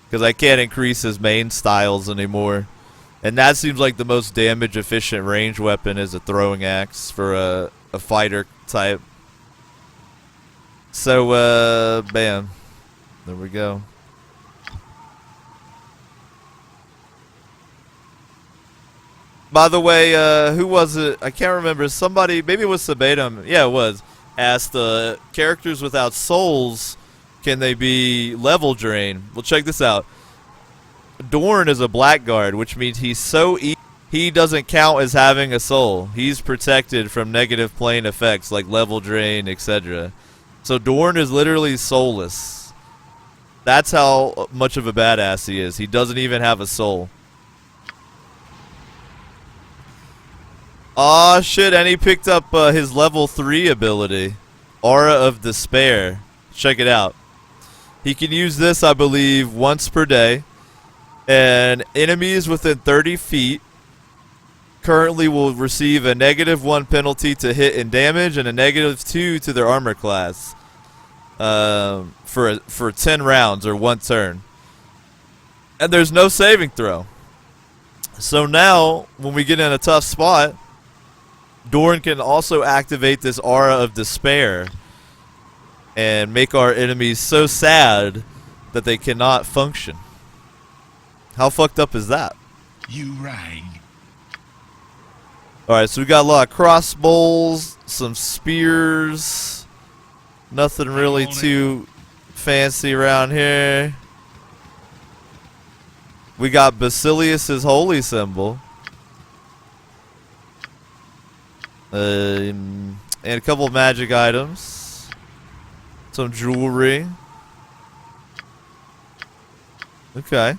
Because I can't increase his main styles anymore. And that seems like the most damage efficient range weapon is a throwing axe for a fighter type. So, bam. There we go. By the way, who was it? I can't remember. Somebody, maybe it was Sabatum. Yeah, it was. Asked characters without souls, can they be level drained? Well, check this out. Dorn is a blackguard, which means he's so he doesn't count as having a soul. He's protected from negative plane effects like level drain, etc. So Dorn is literally soulless. That's how much of a badass he is. He doesn't even have a soul. Aw, shit, and he picked up his level 3 ability, Aura of Despair. Check it out. He can use this, I believe, once per day. And enemies within 30 feet currently will receive a -1 penalty to hit and damage and a -2 to their armor class for 10 rounds or 1 turn. And there's no saving throw. So now, when we get in a tough spot, Dorn can also activate this Aura of Despair and make our enemies so sad that they cannot function. How fucked up is that? You rang. Alright, so we got a lot of crossbows, some spears. Nothing really too fancy around here. We got Basilius's holy symbol. And a couple of magic items. Some jewelry. Okay.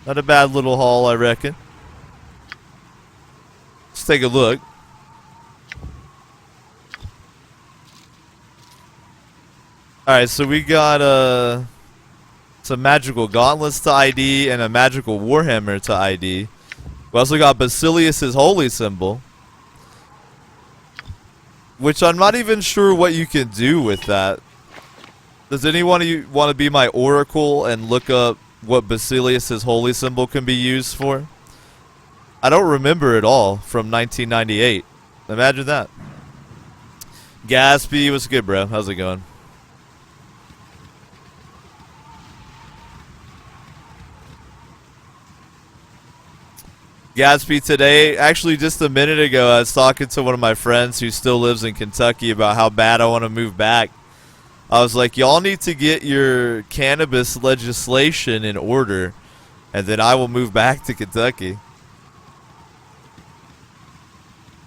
Not a bad little haul, I reckon. Let's take a look. Alright, so we got some magical gauntlets to ID and a magical warhammer to ID. We also got Basilius's holy symbol, which I'm not even sure what you can do with that. Does anyone want to be my oracle and look up what Basilius's holy symbol can be used for? I don't remember it all from 1998. Imagine that. Gatsby, what's good, bro? How's it going? Gatsby, today, actually just a minute ago, I was talking to one of my friends who still lives in Kentucky about how bad I want to move back. I was like, y'all need to get your cannabis legislation in order, and then I will move back to Kentucky.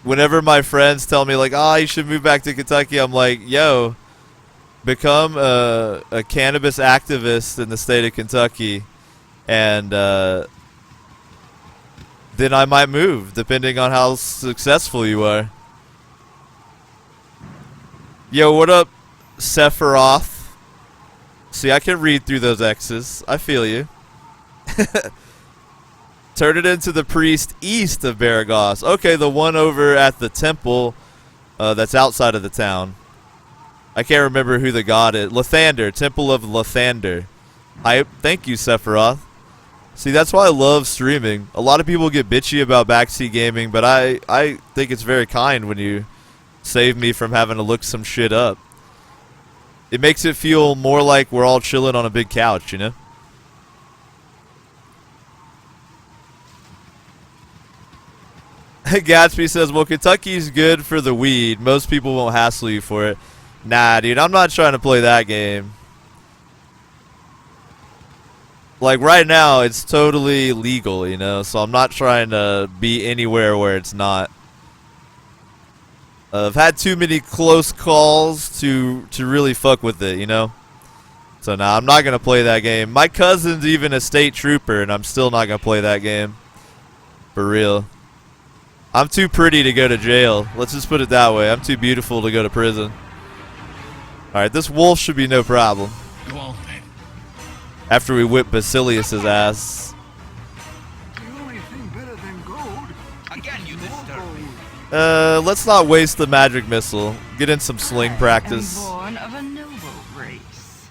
Whenever my friends tell me, like, you should move back to Kentucky, I'm like, yo, become a cannabis activist in the state of Kentucky, and then I might move, depending on how successful you are. Yo, what up, Sephiroth? See, I can read through those X's. I feel you. Turn it into the priest east of Baragos. Okay, the one over at the temple that's outside of the town. I can't remember who the god is. Lathander, Temple of Lathander. Thank you, Sephiroth. See, that's why I love streaming. A lot of people get bitchy about backseat gaming, but I think it's very kind when you save me from having to look some shit up. It makes it feel more like we're all chilling on a big couch, you know? Gatsby says, well, Kentucky's good for the weed. Most people won't hassle you for it. Nah, dude, I'm not trying to play that game. Like, right now, it's totally legal, you know? So I'm not trying to be anywhere where it's not. I've had too many close calls to really fuck with it, you know? So, nah, I'm not going to play that game. My cousin's even a state trooper, and I'm still not going to play that game. For real. I'm too pretty to go to jail. Let's just put it that way. I'm too beautiful to go to prison. Alright, this wolf should be no problem. Go on, then. After we whip Basilius's ass. The only thing better than gold. Again, you disturb me. Let's not waste the magic missile. Get in some sling practice. Born of a noble race.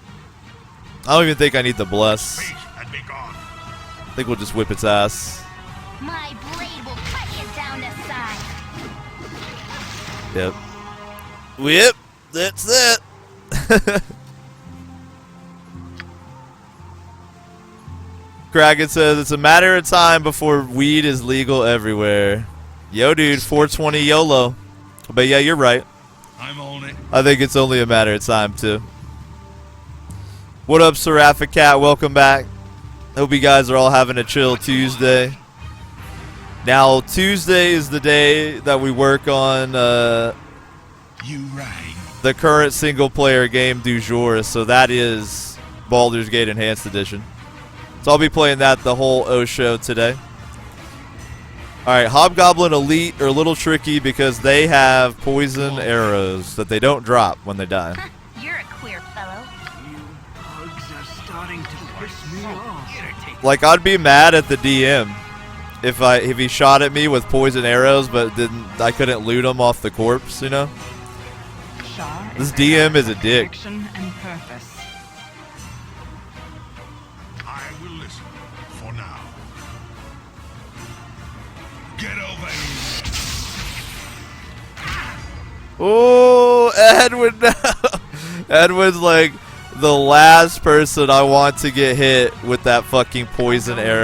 I don't even think I need the bless. Speak and be gone. I think we'll just whip its ass. My blade will cut you down to size. Yep. Whip. That's it. Kraken says it's a matter of time before weed is legal everywhere. Yo, dude, 420 YOLO. But yeah, you're right. I'm on it. I think it's only a matter of time, too. What up, Seraphic Cat? Welcome back. Hope you guys are all having a chill Tuesday. Now, Tuesday is the day that we work on You rang. the current single-player game du jour, so that is Baldur's Gate Enhanced Edition. So I'll be playing that the whole O show today. Alright, Hobgoblin Elite are a little tricky because they have poison arrows that they don't drop when they die. You're a queer fellow. You bugs are starting to piss me off. Irritating. Like, I'd be mad at the DM if he shot at me with poison arrows, but I couldn't loot them off the corpse, you know? Shar This is a DM god is a of dick. direction and purpose. I will listen for now. Get over here. Oh, Edwin, no. Edwin's like the last person I want to get hit with that fucking poison arrow.